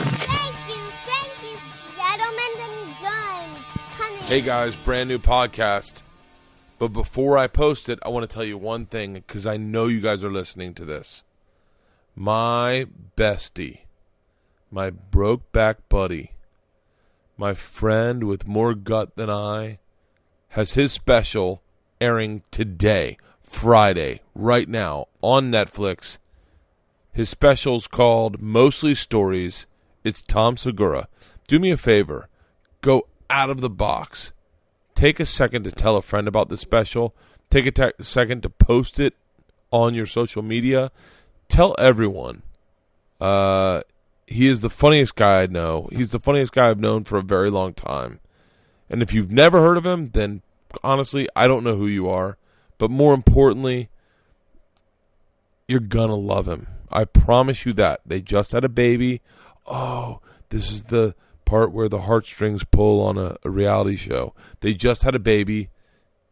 Thank you, gentlemen and guns. Coming. Hey guys, brand new podcast. But before I post it, I want to tell you one thing because I know you guys are listening to this. My bestie, my broke back buddy, my friend with more gut than I, has his special airing today, Friday, right now, on Netflix. His special's called Mostly Stories. It's Tom Segura. Do me a favor. Go out of the box. Take a second to tell a friend about the special. Take a second to post it on your social media. Tell everyone. He is the funniest guy I know. He's the funniest guy I've known for a very long time. And if you've never heard of him, then honestly, I don't know who you are. But more importantly, you're gonna love him. I promise you that. They just had a baby. Oh, this is the part where the heartstrings pull on a reality show. They just had a baby.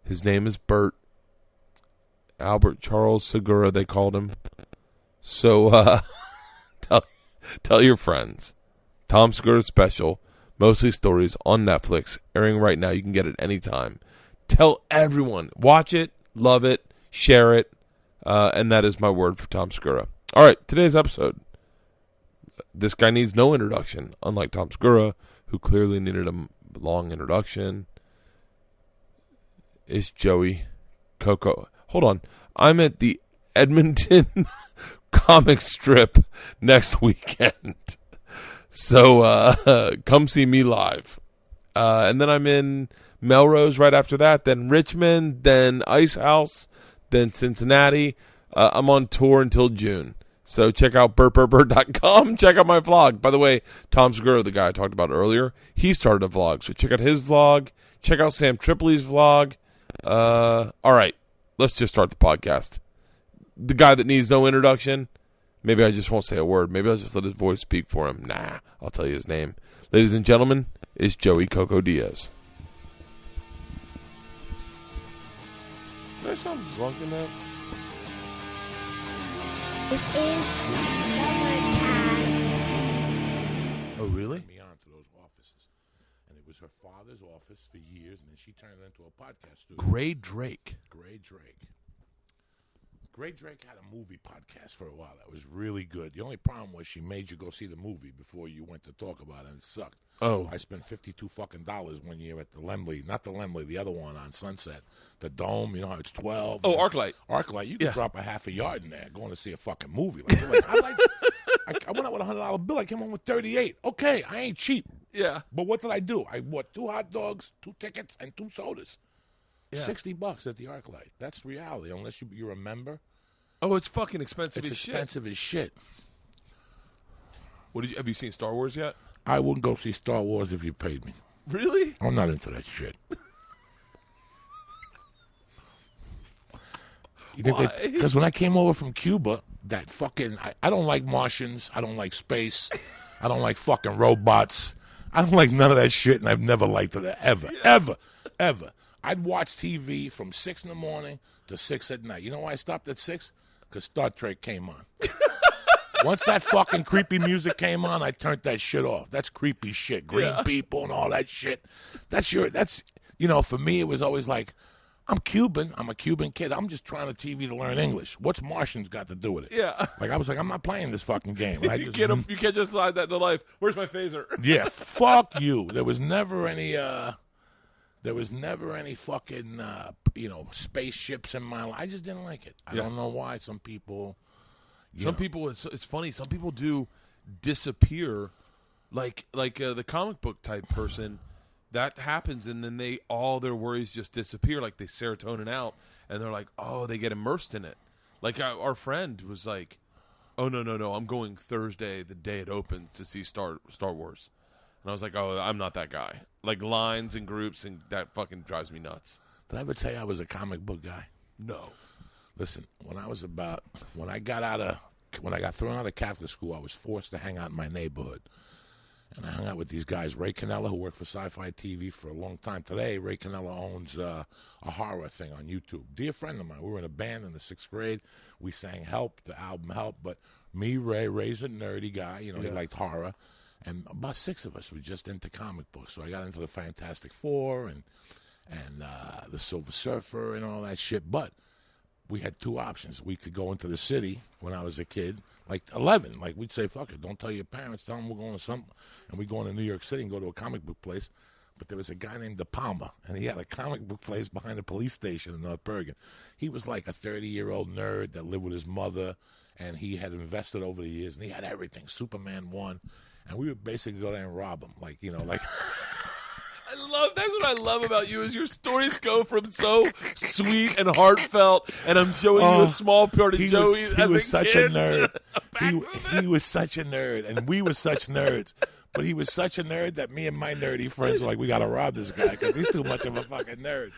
His name is Bert. Albert Charles Segura, they called him. So tell your friends. Tom Segura special, Mostly Stories, on Netflix, airing right now. You can get it anytime. Tell everyone. Watch it, love it, share it, and that is my word for Tom Segura. All right, today's episode. This guy needs no introduction, unlike Tom Segura, who clearly needed a long introduction. It's Joey Coco. Hold on. I'm at the Edmonton comic strip next weekend. So come see me live. And then I'm in Melrose right after that, then Richmond, then Ice House, then Cincinnati. I'm on tour until June. So check out bertcast.com. Check out my vlog. By the way, Tom Segura, the guy I talked about earlier, he started a vlog. So check out his vlog. Check out Sam Tripoli's vlog. All right, let's just start the podcast. The guy that needs no introduction, maybe I just won't say a word. Maybe I'll just let his voice speak for him. Nah, I'll tell you his name. Ladies and gentlemen, it's Joey Coco Diaz. Did I sound drunk in that? This is the Bertcast. Oh, really? Me on to those offices, and it was her father's office for years, and then she turned it into a podcast studio. Gray Drake. Gray Drake had a movie podcast for a while that was really good. The only problem was she made you go see the movie before you went to talk about it, and it sucked. Oh. I spent $52 fucking one year at the Lemley, not the Lemley, the other one on Sunset, the Dome. You know how it's 12. Oh, ArcLight. ArcLight. You could Yeah. drop a half a yard in there going to see a fucking movie. I went out with a $100 bill. I came home with 38. Okay, I ain't cheap. Yeah. But what did I do? I bought 2 hot dogs, 2 tickets, and 2 sodas. Yeah. $60 at the ArcLight. That's reality, unless you're a member. Oh, it's fucking expensive It's as shit. expensive as shit. Have you seen Star Wars yet? I wouldn't go see Star Wars if you paid me. Really? I'm not into that shit. Because when I came over from Cuba, that fucking... I don't like Martians. I don't like space. I don't like fucking robots. I don't like none of that shit, and I've never liked it ever. I'd watch TV from 6 in the morning to 6 at night. You know why I stopped at 6? Because Star Trek came on. Once that fucking creepy music came on, I turned that shit off. That's creepy shit. Green people and all that shit. For me, it was always like, I'm Cuban. I'm a Cuban kid. I'm just trying to TV to learn English. What's Martians got to do with it? Yeah. Like, I was like, I'm not playing this fucking game. You can't just slide that into life. Where's my phaser? Yeah, fuck you. There was never any fucking, spaceships in my life. I just didn't like it. I don't know why. Some people, it's funny. Some people do disappear, like the comic book type person. That happens, and then all their worries just disappear. Like they serotonin out, and they're like, oh, they get immersed in it. Like our friend was like, oh no, I'm going Thursday, the day it opens, to see Star Wars. And I was like, oh, I'm not that guy. Like lines and groups, and that fucking drives me nuts. Did I ever tell you I was a comic book guy? No. Listen, when I got thrown out of Catholic school, I was forced to hang out in my neighborhood. And I hung out with these guys, Ray Cannella, who worked for Sci-Fi TV for a long time. Today, Ray Cannella owns a horror thing on YouTube. Dear friend of mine, we were in a band in the 6th grade. We sang Help, the album Help. But me, Ray's a nerdy guy. He liked horror. And about 6 of us were just into comic books. So I got into the Fantastic Four and the Silver Surfer and all that shit. But we had 2 options. We could go into the city when I was a kid, like 11. Like, we'd say, fuck it, don't tell your parents. Tell them we're going to something. And we'd go into New York City and go to a comic book place. But there was a guy named De Palma, and he had a comic book place behind the police station in North Bergen. He was like a 30-year-old nerd that lived with his mother, and he had invested over the years, and he had everything, Superman 1. And we would basically go there and rob him, like. That's what I love about you is your stories go from so sweet and heartfelt, and I'm showing you a small part of Joey's. He was such a nerd. He was such a nerd, and we were such nerds. But he was such a nerd that me and my nerdy friends were like, we got to rob this guy because he's too much of a fucking nerd.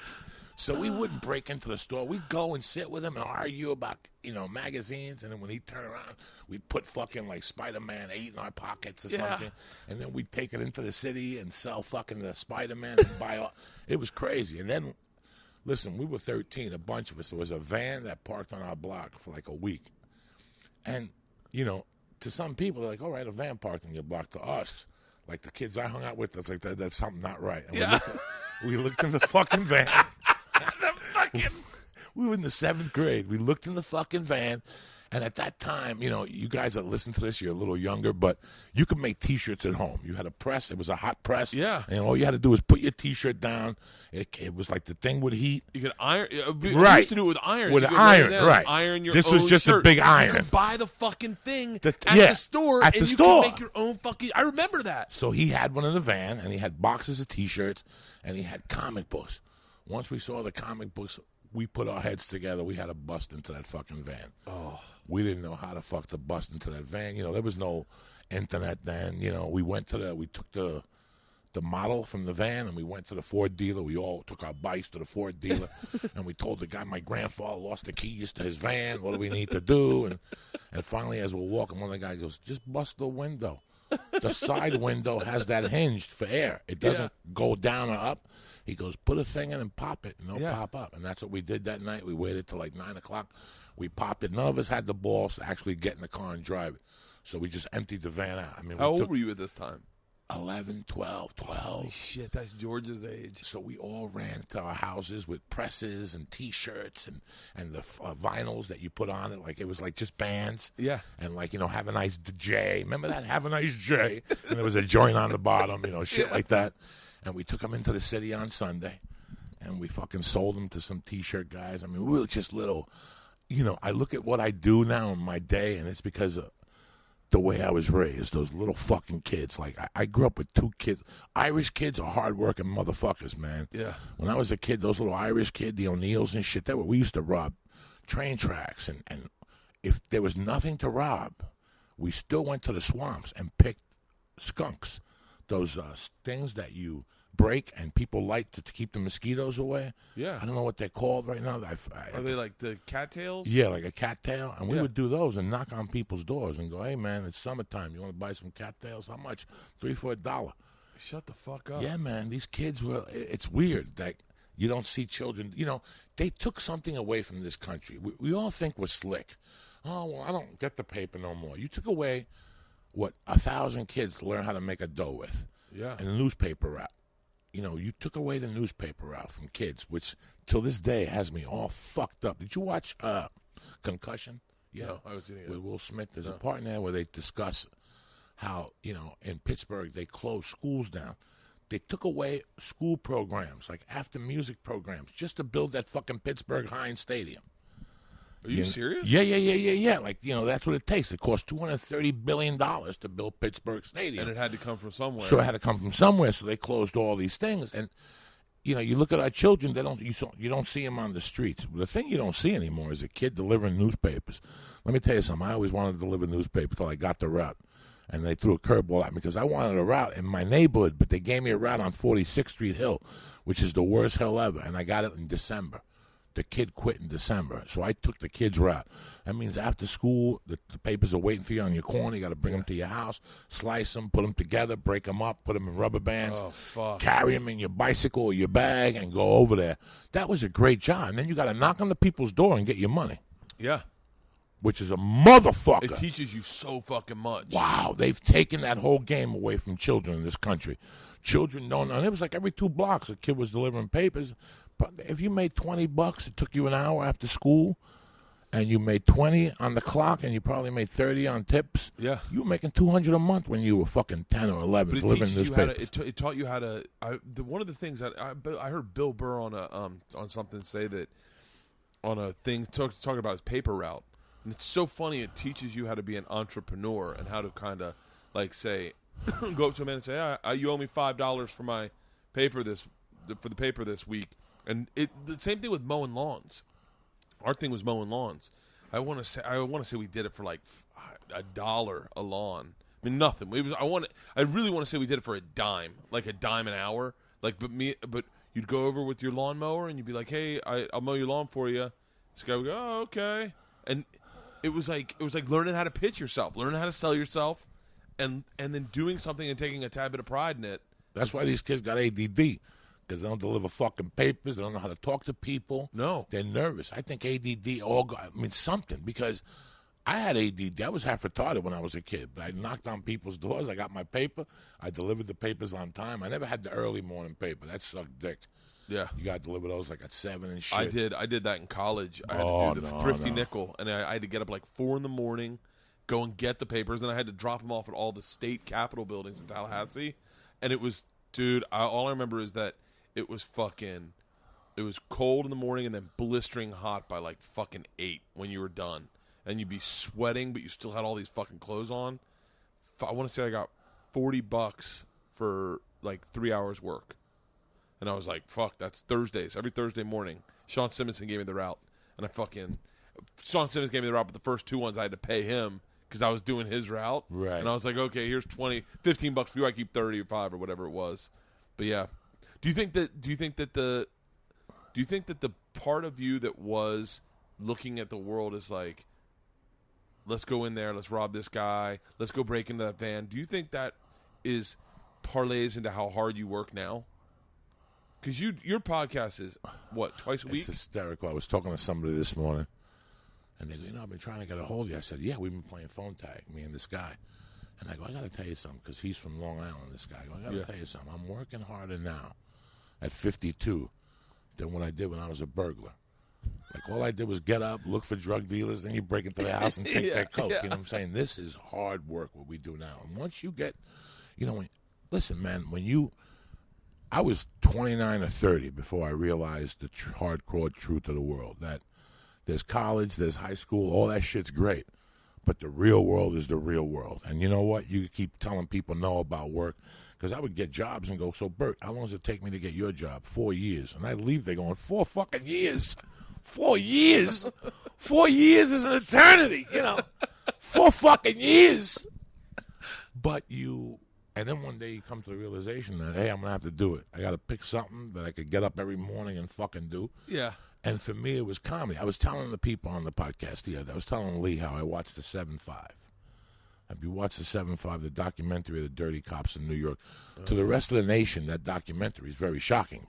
So we wouldn't break into the store. We'd go and sit with him and argue about, magazines. And then when he'd turn around, we'd put fucking like Spider-Man 8 in our pockets or something. And then we'd take it into the city and sell fucking the Spider-Man and buy all. It was crazy. And then, listen, we were 13, a bunch of us. There was a van that parked on our block for like a week. And, to some people, they're like, all right, a van parked on your block. To us, like the kids I hung out with, that's like, that's something not right. And we looked in the fucking van. We were in the 7th grade. We looked in the fucking van. And at that time, you guys that listen to this, you're a little younger, but you could make T-shirts at home. You had a press. It was a hot press. Yeah. And all you had to do was put your T-shirt down. It was like the thing would heat. You could iron. We right. used to do it with iron. With iron, right. Iron your This own was just shirt. a big iron. You could buy the fucking thing at the store. At the and store. You could make your own fucking. I remember that. So he had one in the van, and he had boxes of T-shirts, and he had comic books. Once we saw the comic books, we put our heads together. We had to bust into that fucking van. Oh. We didn't know how the fuck to bust into that van. There was no internet then. We took the model from the van and we went to the Ford dealer. We all took our bikes to the Ford dealer and we told the guy, my grandfather lost the keys to his van. What do we need to do? And finally, as we're walking, one of the guys goes, just bust the window. The side window has that hinged for air. It doesn't go down or up. He goes, put a thing in and pop it, and it'll pop up. And that's what we did that night. We waited till like 9 o'clock. We popped it. None of us had the balls to actually get in the car and drive it. So we just emptied the van out. How old were you at this time? 11, 12. Holy shit, that's George's age. So we all ran to our houses with presses and T-shirts and the vinyls that you put on it. Like it was like just bands. Yeah. And like, have a nice J. Remember that? Have a nice J. And there was a joint on the bottom, shit like that. And we took them into the city on Sunday. And we fucking sold them to some T-shirt guys. I mean, we were just little. I look at what I do now in my day, and it's because of the way I was raised, those little fucking kids. Like, I grew up with 2 kids. Irish kids are hardworking motherfuckers, man. Yeah. When I was a kid, those little Irish kids, the O'Neills and shit, we used to rob train tracks. And if there was nothing to rob, we still went to the swamps and picked skunks. Those things that you break and people light to keep the mosquitoes away. Yeah. I don't know what they're called right now. Are they like the cattails? Yeah, like a cattail. And we would do those and knock on people's doors and go, hey, man, it's summertime. You want to buy some cattails? How much? $3 for $1. Shut the fuck up. Yeah, man. These kids it's weird that you don't see children. They took something away from this country. We all think we're slick. Oh, well, I don't get the paper no more. You took away what 1,000 kids learn how to make a dough with. Yeah. And the newspaper route. You took away the newspaper route from kids, which till this day has me all fucked up. Did you watch Concussion? Yeah. No, I was seeing it. With Will Smith. There's a part in there where they discuss how, in Pittsburgh, they closed schools down. They took away school programs, like after music programs, just to build that fucking Pittsburgh Heinz Stadium. Are you serious? Yeah. Like, that's what it takes. It cost $230 billion to build Pittsburgh Stadium. And it had to come from somewhere. So it had to come from somewhere, so they closed all these things. And, you look at our children, you don't see them on the streets. The thing you don't see anymore is a kid delivering newspapers. Let me tell you something. I always wanted to deliver newspapers until I got the route. And they threw a curveball at me because I wanted a route in my neighborhood, but they gave me a route on 46th Street Hill, which is the worst hill ever. And I got it in December. The kid quit in December, so I took the kid's route. That means after school, the papers are waiting for you on your corner. You got to bring them to your house, slice them, put them together, break them up, put them in rubber bands, carry them in your bicycle or your bag, and go over there. That was a great job. And then you got to knock on the people's door and get your money. Yeah. which is a motherfucker. It teaches you so fucking much. Wow, they've taken that whole game away from children in this country. Children don't know. And it was like every 2 blocks a kid was delivering papers. But if you made $20, it took you an hour after school, and you made 20 on the clock, and you probably made 30 on tips. Yeah, you were making $200 a month when you were fucking 10 or 11 delivering newspapers. It taught you how to. One of the things that I heard Bill Burr on something say that on a thing talking about his paper route, and it's so funny. It teaches you how to be an entrepreneur and how to kind of like say, go up to a man and say, "You owe me $5 for my paper for the paper this week." And the same thing with mowing lawns. Our thing was mowing lawns. I want to say we did it for like $1 a lawn. I mean nothing. I really want to say we did it for a dime an hour. Like, but you'd go over with your lawnmower and you'd be like, "Hey, I'll mow your lawn for you." This guy would go, "Oh, okay." And it was like learning how to pitch yourself, learning how to sell yourself, and then doing something and taking a tad bit of pride in it. That's why these kids got ADD. Because they don't deliver fucking papers. They don't know how to talk to people. No. They're nervous. I think ADD something. Because I had ADD. I was half retarded when I was a kid. But I knocked on people's doors. I got my paper. I delivered the papers on time. I never had the early morning paper. That sucked dick. Yeah. You got to deliver those like at 7 and shit. I did that in college. I had to do the thrifty nickel. And I had to get up like 4 in the morning, go and get the papers. And I had to drop them off at all the state capitol buildings in Tallahassee. And it was, dude, all I remember is that it was cold in the morning and then blistering hot by like fucking 8 when you were done. And you'd be sweating, but you still had all these fucking clothes on. I want to say I got $40 for like 3 hours work. And I was like, fuck, that's Thursdays. Every Thursday morning. Sean Simonson gave me the route. And Sean Simmons gave me the route, but the first 2 ones I had to pay him because I was doing his route. Right. And I was like, okay, here's $15 for you. I keep 35 or whatever it was. But yeah. Do you think that the part of you that was looking at the world is like, let's go in there, let's rob this guy, let's go break into that van? Do you think that is parlays into how hard you work now? Because your podcast is what, twice a week? It's hysterical. I was talking to somebody this morning, and they go, I've been trying to get a hold of you. I said, yeah, we've been playing phone tag, me and this guy. And I go, I got to tell you something, because he's from Long Island, this guy. I go, I got to tell you something. I'm working harder now at 52 than what I did when I was a burglar. Like, all I did was get up, look for drug dealers, then you break into their house and take their coke. You know what I'm saying? This is hard work, what we do now. And once you get, listen, man, I was 29 or 30 before I realized the hardcore truth of the world, that there's college, there's high school, all that shit's great. But the real world is the real world. And you know what? You keep telling people no about work. Because I would get jobs and go, so, Bert, how long does it take me to get your job? 4 years. And I'd leave there going, 4 fucking years. 4 years? 4 years is an eternity, 4 fucking years. But and then one day you come to the realization that, hey, I'm going to have to do it. I got to pick something that I could get up every morning and fucking do. Yeah. And for me, it was comedy. I was telling the people on the podcast the other day, I was telling Lee how I watched the 7-5. If you watch the 7-5, the documentary of the dirty cops in New York, to the rest of the nation, that documentary is very shocking.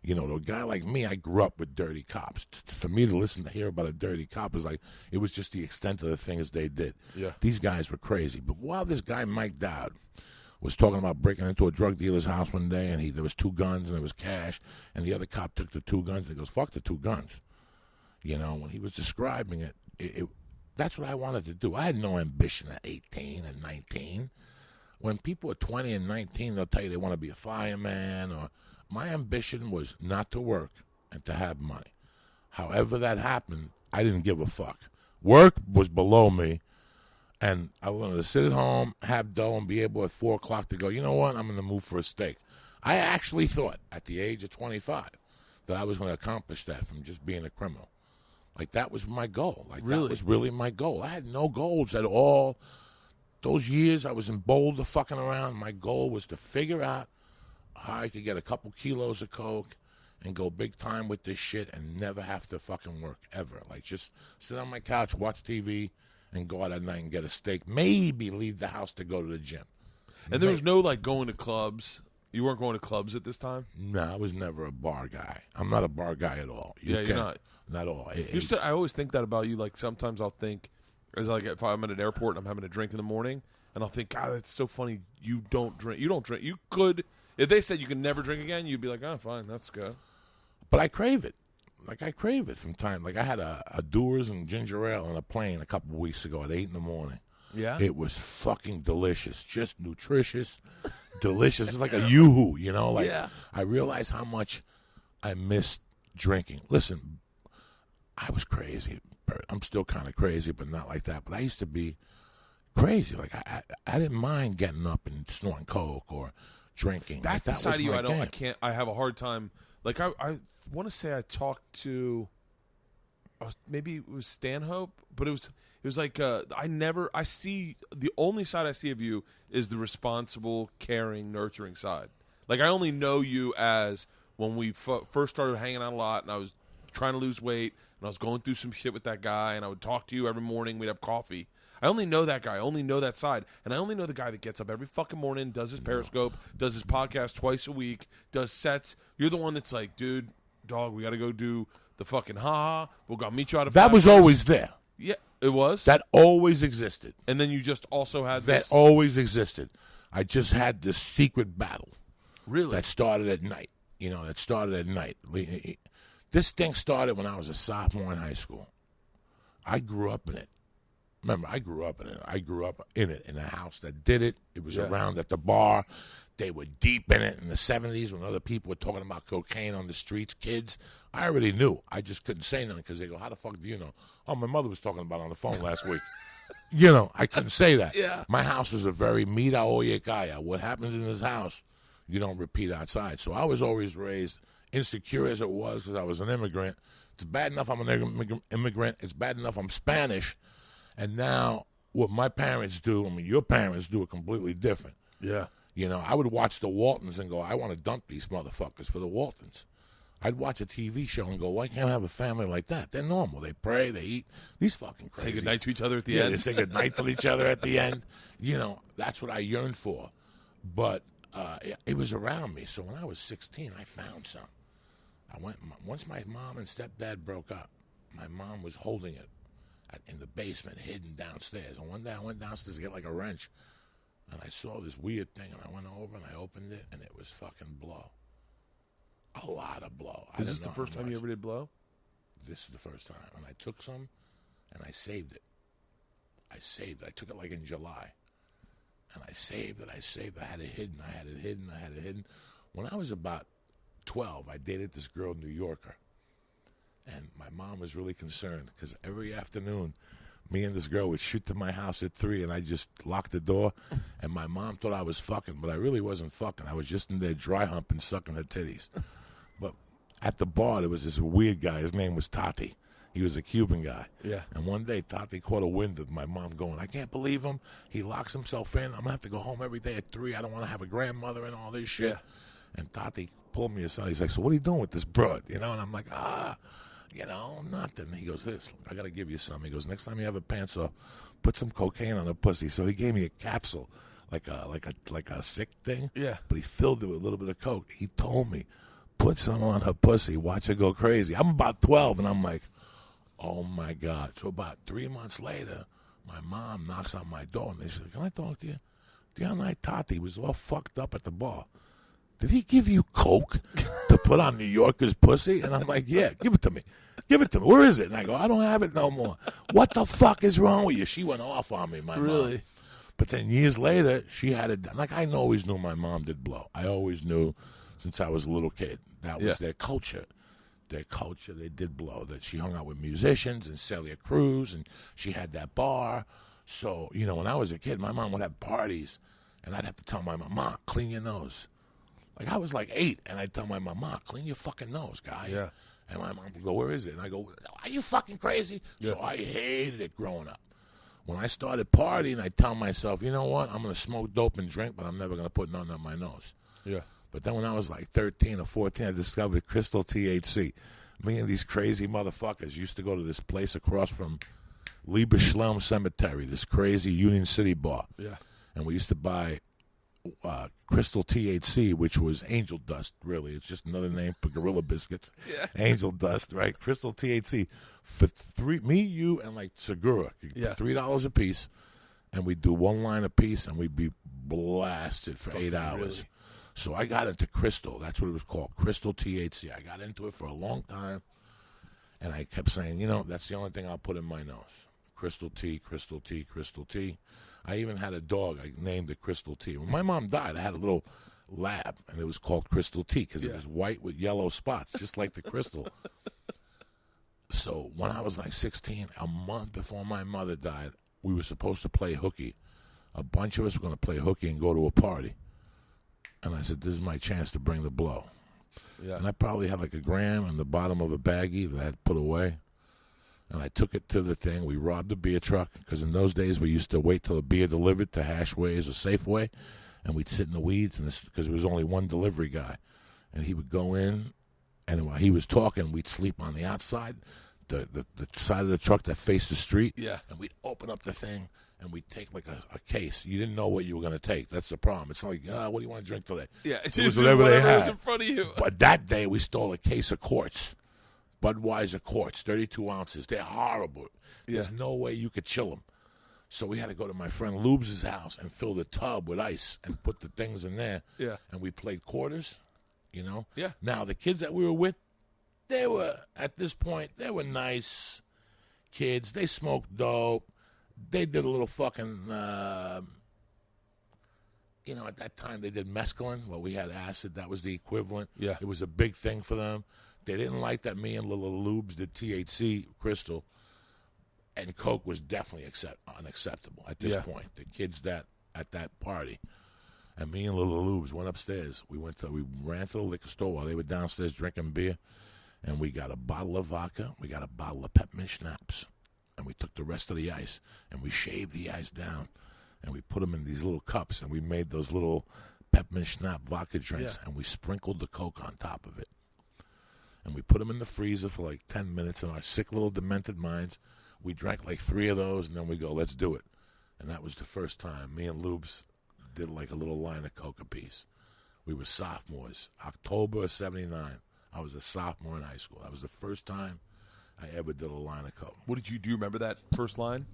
To a guy like me, I grew up with dirty cops. For me to hear about a dirty cop is like, it was just the extent of the things they did. Yeah. These guys were crazy. But while this guy, Mike Dowd, was talking about breaking into a drug dealer's house one day, and there was 2 guns and there was cash, and the other cop took the 2 guns and he goes, fuck the 2 guns. When he was describing it, that's what I wanted to do. I had no ambition at 18 and 19. When people are 20 and 19, they'll tell you they want to be a fireman. Or my ambition was not to work and to have money. However that happened, I didn't give a fuck. Work was below me, and I wanted to sit at home, have dough, and be able at 4 o'clock to go, you know what, I'm in the mood for a steak. I actually thought at the age of 25 that I was going to accomplish that from just being a criminal. Like, that was my goal. Really? That was really my goal. I had no goals at all. Those years I was in Boulder fucking around, my goal was to figure out how I could get a couple kilos of coke and go big time with this shit and never have to fucking work, ever. Like, just sit on my couch, watch TV, and go out at night and get a steak. Maybe leave the house to go to the gym. And there was no, going to clubs. You weren't going to clubs at this time? No, I was never a bar guy. I'm not a bar guy at all. You're not. Not at all. I always think that about you. Like, sometimes I'll think, As like if I'm at an airport and I'm having a drink in the morning, and I'll think, God, that's so funny. You don't drink. You don't drink. You could, if they said you can never drink again, you'd be like, oh, fine, that's good. But I crave it. Like, I crave it from time. Like, I had a Dewar's and ginger ale on a plane a couple of weeks ago at 8 in the morning. Yeah? It was fucking delicious. Just nutritious, delicious. It was like a yoo-hoo, you know? Like, Yeah. I realized how much I missed drinking. Listen, I was crazy, Bert. I'm still kind of crazy, but not like that. But I used to be crazy. Like, I didn't mind getting up and snorting coke or drinking. That's like, the that side was of you my I game. can't, I have a hard time. Like, I want to say I talked to, maybe it was Stanhope, but it was like, I see, the only side I see of you is the responsible, caring, nurturing side. Like, I only know you as when we first started hanging out a lot and I was trying to lose weight and I was going through some shit with that guy and I would talk to you every morning, we'd have coffee. I only know that guy. I only know that side. And I only know the guy that gets up every fucking morning, does his Periscope, does his podcast twice a week, does sets. You're the one that's like, dude, dog, we got to go do the fucking ha-ha. I'll meet you out of That was always there. Yeah, it was? That always existed. And then you just also had That this. always existed. I just had this secret battle. Really? That started at night. You know, that started at night. This thing started when I was a sophomore in high school. I grew up in it. Remember, I grew up in it. I grew up in it, in a house that did it. It was around at the bar. They were deep in it in the 70s when other people were talking about cocaine on the streets, kids. I already knew. I just couldn't say nothing because they go, how the fuck do you know? Oh, my mother was talking about it on the phone last week. You know, I couldn't say that. Yeah. My house was a very mira oye kaya. What happens in this house, you don't repeat outside. So I was always raised insecure as it was because I was an immigrant. It's bad enough I'm an immigrant. It's bad enough I'm Spanish. And now what my parents do, I mean, your parents do it completely different. Yeah. You know, I would watch the Waltons and go, I want to dump these motherfuckers for the Waltons. I'd watch a TV show and go, why can't I have a family like that? They're normal. They pray, they eat. These fucking crazy. Say goodnight to each other at the Yeah, end. they say goodnight to each other at the end. You know, that's what I yearned for. But it was around me. So when I was 16, I found some. Once my mom and stepdad broke up, my mom was holding it in the basement, hidden downstairs. And one day I went downstairs to get like a wrench, and I saw this weird thing, and I went over and I opened it, and it was fucking blow. A lot of blow. Is this the first time you ever did blow? This is the first time. And I took some, and I saved it. I took it like in July. And I saved it. I had it hidden. When I was about 12, I dated this girl, New Yorker. And my mom was really concerned because every afternoon, me and this girl would shoot to my house at 3, and I just locked the door. And my mom thought I was fucking, but I really wasn't fucking. I was just in there dry humping, sucking her titties. But at the bar, there was this weird guy. His name was Tati. He was a Cuban guy. Yeah. And one day, Tati caught a wind of my mom going, I can't believe him. He locks himself in. I'm going to have to go home every day at 3. I don't want to have a grandmother and all this shit. Yeah. And Tati pulled me aside. He's like, so what are you doing with this broad? You know, and I'm like, you know, nothing. He goes, this, I got to give you some. He goes, next time you have a pants off, put some cocaine on her pussy. So he gave me a capsule, like a sick thing. Yeah. But he filled it with a little bit of coke. He told me, put some on her pussy, watch her go crazy. I'm about 12, and I'm like, oh, my God. So about 3 months later, my mom knocks on my door, and they said, can I talk to you? The other night, Tati was all fucked up at the bar. Did he give you coke to put on New Yorker's pussy? And I'm like, yeah, give it to me. Give it to me. Where is it? And I go, I don't have it no more. What the fuck is wrong with you? She went off on me, my mom. But then years later, she had it done. Like, I always knew my mom did blow. I always knew since I was a little kid. That was their culture. Their culture, they did blow. That she hung out with musicians and Celia Cruz, and she had that bar. So, you know, when I was a kid, my mom would have parties, and I'd have to tell my mom, Ma, clean your nose. Like, I was like 8, and I'd tell my mom, Ma, clean your fucking nose, guy. Yeah. And my mom would go, where is it? And I go, are you fucking crazy? Yeah. So I hated it growing up. When I started partying, I tell myself, you know what? I'm going to smoke dope and drink, but I'm never going to put nothing on my nose. Yeah. But then when I was like 13 or 14, I discovered crystal THC. Me and these crazy motherfuckers used to go to this place across from Lieberschlem Cemetery, this crazy Union City bar. Yeah. And we used to buy Crystal THC, which was angel dust, really. It's just another name for Gorilla Biscuits. Yeah. Angel dust, right? Crystal THC. For me, you, and like Segura. Yeah. $3 a piece, and we'd do one line a piece, and we'd be blasted for 8 hours. Really? So I got into Crystal. That's what it was called, Crystal THC. I got into it for a long time, and I kept saying, that's the only thing I'll put in my nose. Crystal T, Crystal T, Crystal T. I even had a dog. I named it Crystal T. When my mom died, I had a little lab, and it was called Crystal T because it was white with yellow spots, just like the crystal. So when I was like 16, a month before my mother died, we were supposed to play hooky. A bunch of us were going to play hooky and go to a party. And I said, this is my chance to bring the blow. Yeah. And I probably had like a gram in the bottom of a baggie that I had put away. And I took it to the thing. We robbed the beer truck because in those days we used to wait till the beer delivered to Hashways or Safeway, and we'd sit in the weeds because there was only one delivery guy. And he would go in, and while he was talking, we'd sleep on the outside, the side of the truck that faced the street. Yeah. And we'd open up the thing, and we'd take like a case. You didn't know what you were going to take. That's the problem. It's like, what do you want to drink today? Yeah, it was whatever they had. was in front of you. But that day we stole a case of quarts. Budweiser quarts, 32 ounces. They're horrible. There's no way you could chill them. So we had to go to my friend Lubes' house and fill the tub with ice and put the things in there. Yeah. And we played quarters, Yeah. Now, the kids that we were with, at this point, they were nice kids. They smoked dope. They did a little fucking, at that time they did mescaline. Well, we had acid. That was the equivalent. Yeah. It was a big thing for them. They didn't like that me and Little Lubes did THC, Crystal, and Coke was definitely unacceptable at this point. The kids at that party, and me and Little Lubes went upstairs. We ran to the liquor store while they were downstairs drinking beer, and we got a bottle of vodka, we got a bottle of peppermint schnapps, and we took the rest of the ice, and we shaved the ice down, and we put them in these little cups, and we made those little peppermint schnapps vodka drinks, and we sprinkled the Coke on top of it. And we put them in the freezer for like 10 minutes in our sick little demented minds. We drank like 3 of those, and then we go, let's do it. And that was the first time me and Lubes did like a little line of Coke apiece. We were sophomores. October of 79. I was a sophomore in high school. That was the first time I ever did a line of Coke. What did you do? Remember that first line?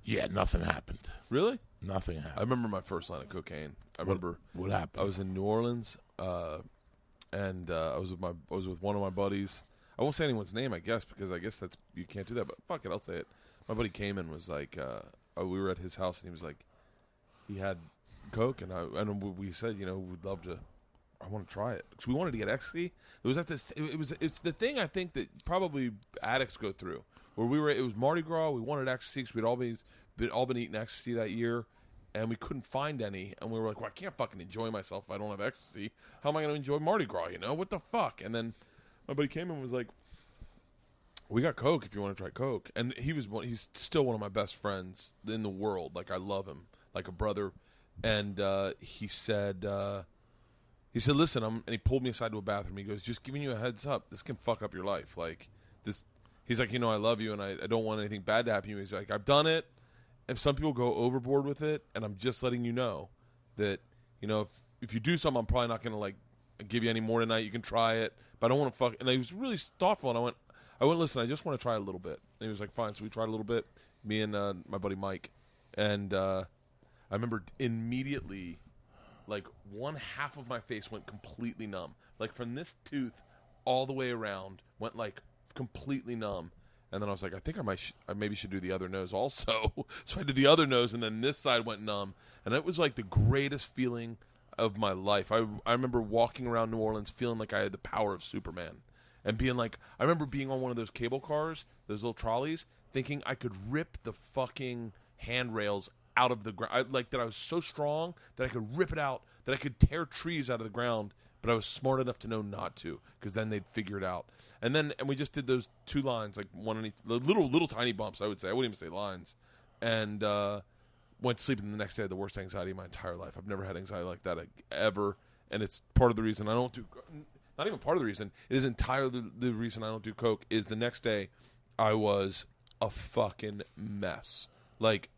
Yeah, nothing happened. Really? Nothing happened. I remember my first line of cocaine. I remember what happened. I was in New Orleans, and I was with one of my buddies. I won't say anyone's name, I guess, because I guess you can't do that. But fuck it, I'll say it. My buddy came and was like, we were at his house, and he was like, he had Coke, and we said, we'd love to. I want to try it because we wanted to get ecstasy. It was at this. It's the thing I think that probably addicts go through. Where it was Mardi Gras. We wanted ecstasy because we'd all been eating ecstasy that year, and we couldn't find any. And we were like, well, I can't fucking enjoy myself if I don't have ecstasy. How am I going to enjoy Mardi Gras? What the fuck? And then my buddy came and was like, we got Coke if you want to try Coke. And he's still one of my best friends in the world. Like, I love him like a brother. And he said, listen, and he pulled me aside to a bathroom. He goes, just giving you a heads up, this can fuck up your life. Like, this, he's like, I love you, and I don't want anything bad to happen to you. He's like, I've done it, and some people go overboard with it, and I'm just letting you know that, if you do something, I'm probably not going to, like, give you any more tonight. You can try it, but I don't want to fuck. And he was really thoughtful, and I went, listen, I just want to try a little bit. And he was like, fine. So we tried a little bit, me and my buddy Mike, and I remember immediately, like, one half of my face went completely numb. Like, from this tooth all the way around went, like, completely numb. And then I was like, I think I maybe should do the other nose also. So I did the other nose, and then this side went numb. And it was, like, the greatest feeling of my life. I remember walking around New Orleans feeling like I had the power of Superman. And being like, I remember being on one of those cable cars, those little trolleys, thinking I could rip the fucking handrails out of the ground. Like, that I was so strong that I could rip it out, that I could tear trees out of the ground, but I was smart enough to know not to, because then they'd figure it out. And we just did those 2 lines, like one on each, little tiny bumps, I would say. I wouldn't even say lines. And went to sleep, and the next day I had the worst anxiety of my entire life. I've never had anxiety like that ever, and it's part of the reason I don't do, not even part of the reason, it is entirely the reason I don't do Coke, is the next day I was a fucking mess. Like,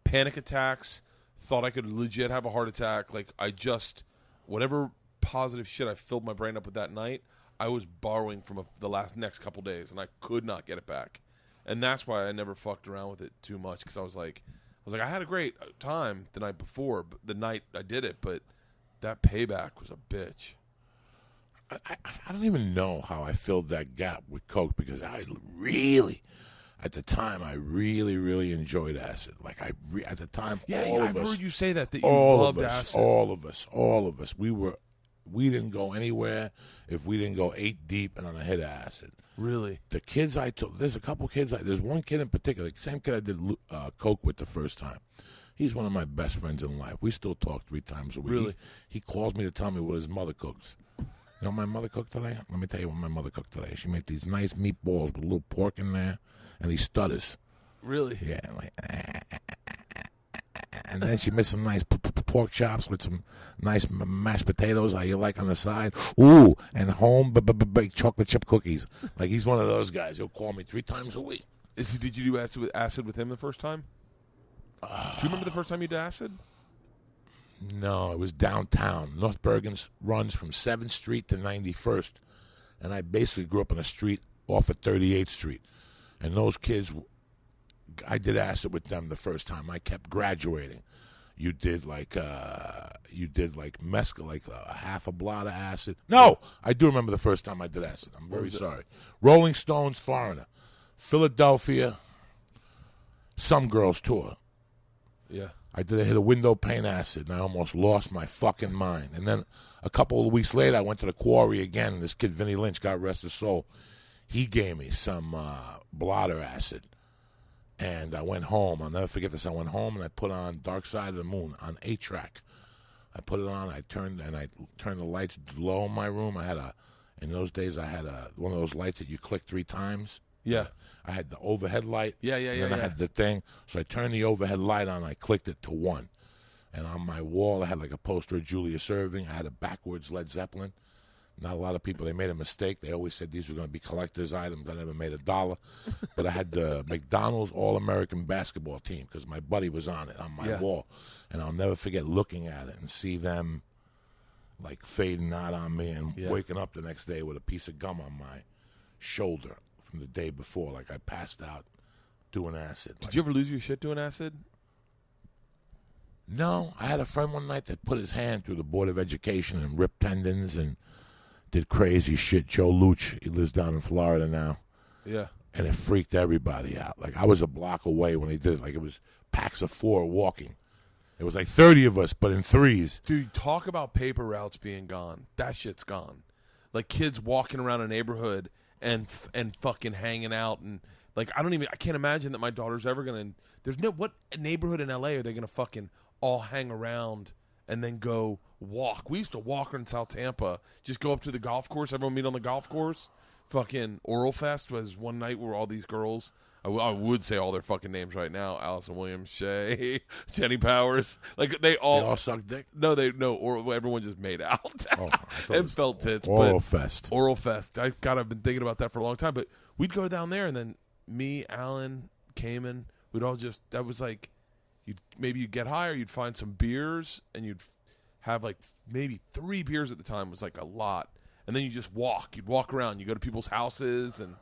panic attacks, thought I could legit have a heart attack. Like, whatever positive shit I filled my brain up with that night, I was borrowing from the next couple days, and I could not get it back. And that's why I never fucked around with it too much, because I was like, I had a great time the night before, but the night I did it, but that payback was a bitch. I don't even know how I filled that gap with coke, because at the time, I really, really enjoyed acid. Like, at the time, I've heard you say that you loved acid. All of us. We didn't go anywhere if we didn't go 8 deep and on a hit of acid. Really? The kids I took, there's a couple kids, there's one kid in particular, the same kid I did coke with the first time. He's one of my best friends in life. We still talk 3 times a week. Really? He calls me to tell me what his mother cooks. You know what my mother cooked today? Let me tell you what my mother cooked today. She made these nice meatballs with a little pork in there, and he stutters. Really? Yeah, like, and then she made some nice pork chops with some nice mashed potatoes, how you like on the side. Ooh, and home baked chocolate chip cookies. Like, he's one of those guys. He'll call me 3 times a week. Did you do acid with him the first time? Do you remember the first time you did acid? No, it was downtown. North Bergen runs from 7th Street to 91st. And I basically grew up on a street off of 38th Street. And those kids, I did acid with them the first time. I kept graduating. You did like mescal, like a half a blot of acid. No, I do remember the first time I did acid. I'm very sorry. Rolling Stones, Foreigner, Philadelphia, Some Girls Tour. Yeah. I hit a window pane acid, and I almost lost my fucking mind. And then a couple of weeks later, I went to the Quarry again, and this kid, Vinnie Lynch, God rest his soul, he gave me some blotter acid. And I went home. I'll never forget this. I went home, and I put on Dark Side of the Moon on 8-track. I put it on. I turned the lights low in my room. In those days, I had one of those lights that you click 3 times. Yeah. I had the overhead light. Yeah. And then I had the thing. So I turned the overhead light on. I clicked it to 1. And on my wall, I had like a poster of Julius Erving. I had a backwards Led Zeppelin. Not a lot of people, they made a mistake. They always said these were going to be collector's items. I never made $1. But I had the McDonald's All-American basketball team because my buddy was on it, on my wall. And I'll never forget looking at it and see them like fading out on me and waking up the next day with a piece of gum on my shoulder from the day before. Like I passed out doing acid. Did you ever lose your shit doing acid? No. I had a friend one night that put his hand through the Board of Education and ripped tendons and did crazy shit. Joe Luch, he lives down in Florida now. Yeah. And it freaked everybody out. Like, I was a block away when he did it. Like, it was packs of 4 walking. It was like 30 of us, but in 3s. Dude, talk about paper routes being gone. That shit's gone. Like, kids walking around a neighborhood and fucking hanging out. And, like, I can't imagine that my daughter's ever going to, what neighborhood in L.A. are they going to fucking all hang around and then go walk? We used to walk in South Tampa, just go up to the golf course, everyone meet on the golf course. Fucking Oral Fest was one night where all these girls, I would say all their fucking names right now, Allison Williams, Shay, Jenny Powers, like they all suck dick? No, everyone just made out and felt tits. Oral Fest. I've been thinking about that for a long time, but we'd go down there and then me, Alan, Cayman, we'd all just, that was like, you'd get high or you'd find some beers and you'd have like maybe 3 beers at the time was like a lot. And then you just walk. You'd walk around. You go to people's houses and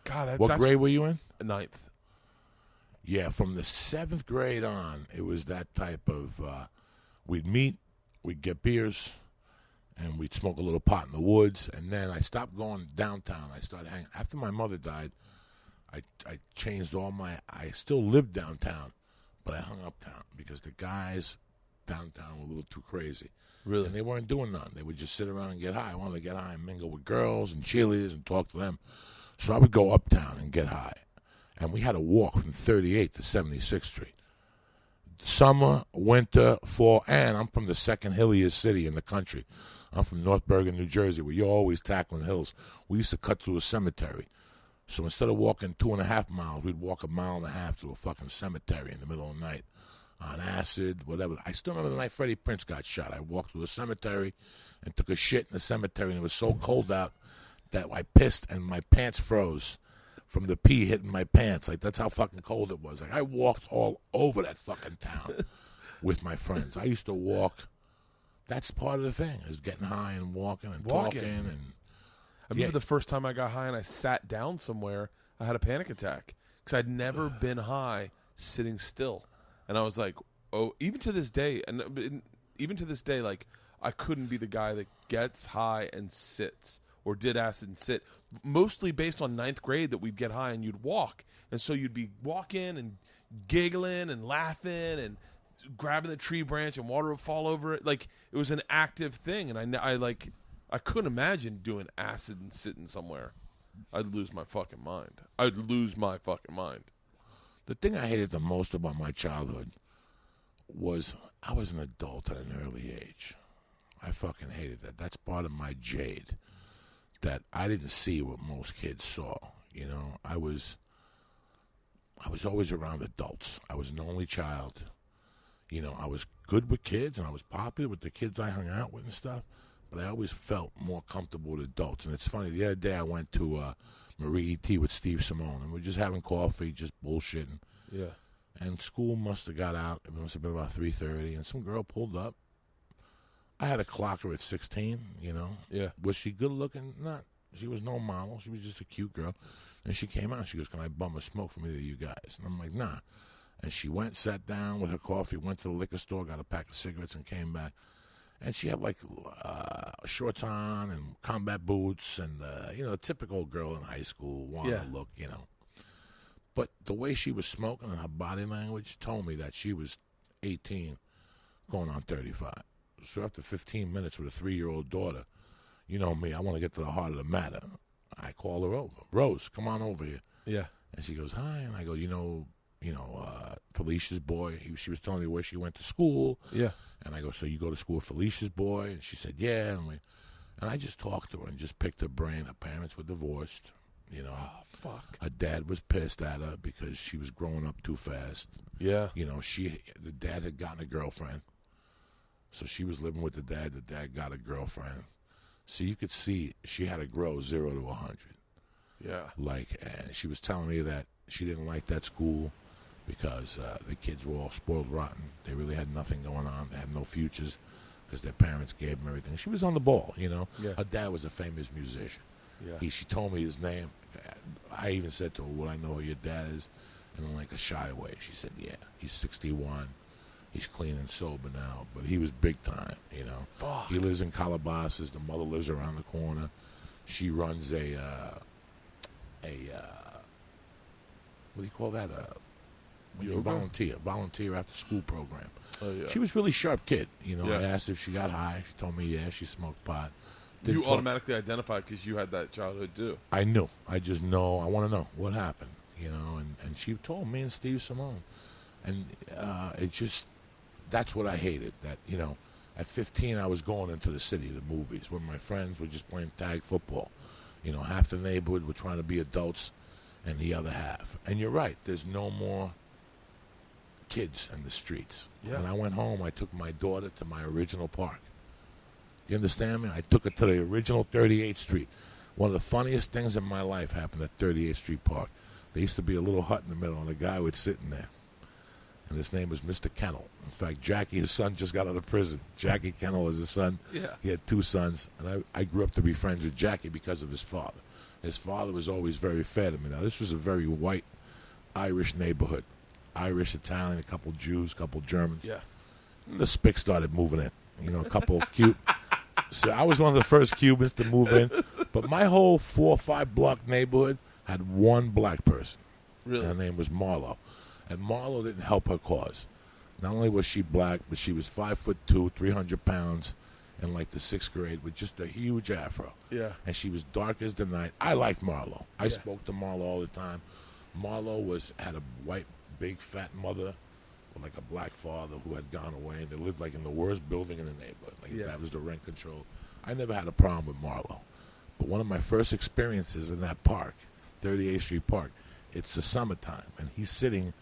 God. What grade were you in? 9th. Yeah, from the 7th grade on, it was that type of, we'd meet, we'd get beers, and we'd smoke a little pot in the woods. And then I stopped going downtown. I started hanging. After my mother died, I changed I still lived downtown. But I hung uptown because the guys downtown were a little too crazy. Really? And they weren't doing nothing. They would just sit around and get high. I wanted to get high and mingle with girls and cheerleaders and talk to them. So I would go uptown and get high. And we had to walk from 38th to 76th Street. Summer, winter, fall, and I'm from the second hilliest city in the country. I'm from North Bergen, New Jersey, where you're always tackling hills. We used to cut through a cemetery. So instead of walking 2.5 miles, we'd walk 1.5 miles through a fucking cemetery in the middle of the night on acid, whatever. I still remember the night Freddie Prinze got shot. I walked through a cemetery and took a shit in the cemetery, and it was so cold out that I pissed and my pants froze from the pee hitting my pants. Like, that's how fucking cold it was. Like, I walked all over that fucking town. with my friends. I used to walk. That's part of the thing, is getting high and walking and talking. And I remember the first time I got high and I sat down somewhere, I had a panic attack because I'd never been high sitting still. And I was like, oh, even to this day, like, I couldn't be the guy that gets high and sits or did acid and sit, mostly based on ninth grade that we'd get high and you'd walk. And so you'd be walking and giggling and laughing and grabbing the tree branch and water would fall over it. Like, it was an active thing. And I couldn't imagine doing acid and sitting somewhere. I'd lose my fucking mind. The thing I hated the most about my childhood was I was an adult at an early age. I fucking hated that. That's part of my jade, that I didn't see what most kids saw. You know, I was always around adults. I was an only child. You know, I was good with kids and I was popular with the kids I hung out with and stuff, but I always felt more comfortable with adults. And it's funny, the other day I went to Marie E.T. with Steve Simone, and we're just having coffee, just bullshitting. Yeah. And school must have got out. It must have been about 3:30, and some girl pulled up. I had a clock her at 16, you know. Yeah. Was she good looking? Not. She was no model. She was just a cute girl. And she came out. She goes, "Can I bum a smoke from either of you guys?" And I'm like, "Nah." And she went, sat down with her coffee, went to the liquor store, got a pack of cigarettes, and came back. And she had, like, shorts on and combat boots and, you know, a typical girl in high school, wanna look, you know. But the way she was smoking and her body language told me that she was 18 going on 35. So after 15 minutes with a 3-year-old daughter, you know me, I want to get to the heart of the matter. I call her over. "Rose, come on over here." Yeah. And she goes, "Hi." And I go, you know, Felicia's boy. She was telling me where she went to school. Yeah. And I go, "So you go to school with Felicia's boy?" And she said, "Yeah." And I just talked to her and just picked her brain. Her parents were divorced. You know, fuck. Her dad was pissed at her because she was growing up too fast. Yeah. You know, the dad had gotten a girlfriend. So she was living with the dad. The dad got a girlfriend. So you could see she had to grow 0 to 100. Yeah. Like, and she was telling me that she didn't like that school because the kids were all spoiled rotten. They really had nothing going on. They had no futures because their parents gave them everything. She was on the ball, you know. Yeah. Her dad was a famous musician. Yeah. She told me his name. I even said to her, "Well, I know who your dad is?" And in like a shy way, she said, "Yeah, he's 61. He's clean and sober now, but he was big time, you know." Fuck. He lives in Calabasas. The mother lives around the corner. She runs a what do you call that? When you volunteer after school program. Oh, yeah. She was a really sharp kid, you know. Yeah. I asked if she got high. She told me, yeah, she smoked pot. You automatically identified because you had that childhood too. I knew. I just know. I want to know what happened, you know. And she told me and Steve Simone. And it just, that's what I hated. That, you know, at 15 I was going into the city, the movies, where my friends were just playing tag football. You know, half the neighborhood were trying to be adults and the other half. And you're right, there's no more kids in the streets. Yeah. When I went home, I took my daughter to my original park. You understand me? I took her to the original 38th Street. One of the funniest things in my life happened at 38th Street Park. There used to be a little hut in the middle, and a guy was sitting there. And his name was Mr. Kennel. In fact, Jackie, his son, just got out of prison. Jackie Kennel was his son. Yeah. He had 2 sons, and I grew up to be friends with Jackie because of his father. His father was always very fair to me. Now, this was a very white Irish neighborhood. Irish, Italian, a couple Jews, a couple Germans. Yeah. And the spick started moving in. You know, a couple cute. So I was one of the first Cubans to move in. But my whole 4 or 5 block neighborhood had one black person. Really? Her name was Marlo. And Marlo didn't help her cause. Not only was she black, but she was 5'2", 300 pounds, in like the 6th grade with just a huge afro. Yeah. And she was dark as the night. I liked Marlo. I Yeah. spoke to Marlo all the time. Marlo had a white, big, fat mother with like a black father who had gone away, and they lived like in the worst building in the neighborhood. Like Yeah. that was the rent control. I never had a problem with Marlo. But one of my first experiences in that park, 38th Street Park, it's the summertime, and he's sitting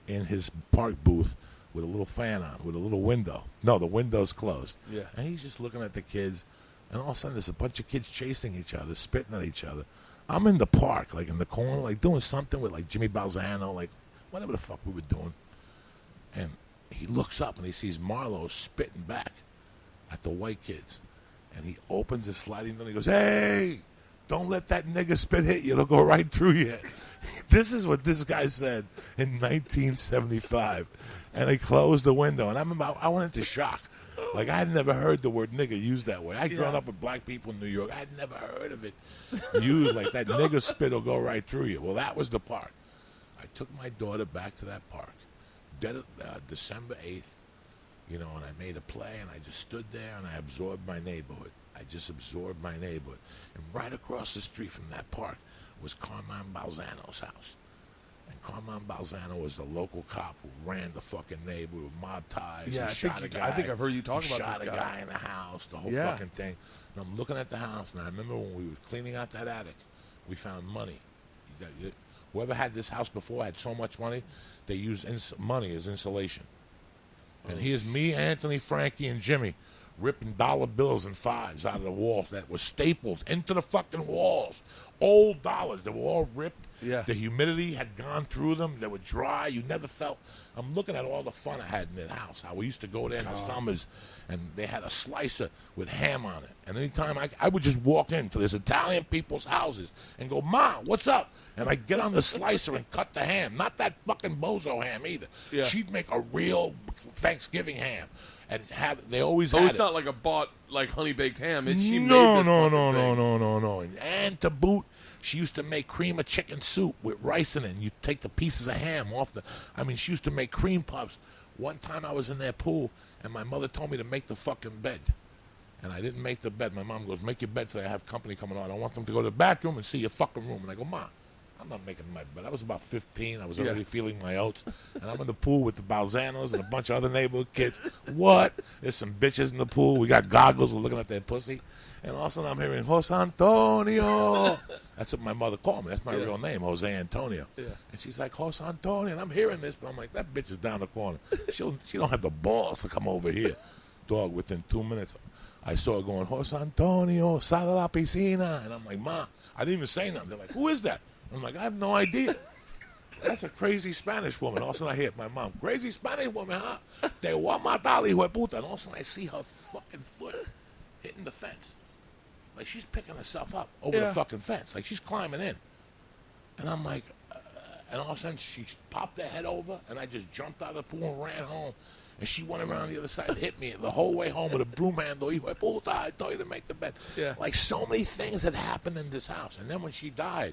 in his park booth with a little fan on, with a little window. No, the window's closed. Yeah. And he's just looking at the kids, and all of a sudden there's a bunch of kids chasing each other, spitting at each other. I'm in the park, like in the corner, like doing something with like Jimmy Balzano, like whatever the fuck we were doing. And he looks up and he sees Marlo spitting back at the white kids. And he opens the sliding door and he goes, "Hey, don't let that nigga spit hit you. It'll go right through you." This is what this guy said in 1975. And he closed the window. And I went into shock. Like, I had never heard the word nigga used that way. I'd grown up with black people in New York. I had never heard of it used like that. Nigga spit will go right through you. Well, that was the part. I took my daughter back to that park, December 8th, and I made a play, and I just stood there, and I absorbed my neighborhood. I just absorbed my neighborhood. And right across the street from that park was Carmine Balzano's house. And Carmine Balzano was the local cop who ran the fucking neighborhood with mob ties. Yeah, I think I've heard you talk about shot this guy. a guy in the house, the whole fucking thing. And I'm looking at the house, and I remember when we were cleaning out that attic, we found money. Whoever had this house before had so much money, they used money as insulation. And here's me, Anthony, Frankie, and Jimmy ripping dollar bills and fives out of the walls that were stapled into the fucking walls. Old dollars. They were all ripped. Yeah. The humidity had gone through them. They were dry. You never felt. I'm looking at all the fun I had in that house. How we used to go there in the summers, and they had a slicer with ham on it. And anytime I would just walk into this Italian people's houses and go, "Ma, what's up?" And I'd get on the slicer and cut the ham. Not that fucking bozo ham either. Yeah. She'd make a real Thanksgiving ham. And they always So had it's not like a bought like honey baked ham. She made this no. fucking thing. And to boot, she used to make cream of chicken soup with rice in it. And you take the pieces of ham off she used to make cream puffs. One time I was in their pool, and my mother told me to make the fucking bed. And I didn't make the bed. My mom goes, "Make your bed today. I have company coming on. I want them to go to the bathroom and see your fucking room." And I go, "Ma, I'm not making my bed." I was about 15. I was already feeling my oats. And I'm in the pool with the Balzanos and a bunch of other neighborhood kids. What? There's some bitches in the pool. We got goggles. We're looking at their pussy. And all of a sudden I'm hearing, "Jose Antonio." That's what my mother called me. That's my real name, Jose Antonio. Yeah. And she's like, "Jose Antonio." And I'm hearing this, but I'm like, that bitch is down the corner. She don't have the balls to come over here. Dog, within 2 minutes, I saw her going, "Jose Antonio, sal a la piscina." And I'm like, "Ma," I didn't even say nothing. They're like, "Who is that?" I'm like, "I have no idea." That's a crazy Spanish woman. All of a sudden I hear my mom, "Crazy Spanish woman, huh? Te voy a matar, hijo de puta." And all of a sudden I see her fucking foot hitting the fence. Like she's picking herself up over the fucking fence. Like she's climbing in. And I'm like, and all of a sudden she popped her head over, and I just jumped out of the pool and ran home. And she went around the other side and hit me the whole way home with a broom handle. Hijo de puta, I told you to make the bed. Yeah. Like so many things had happened in this house. And then when she died,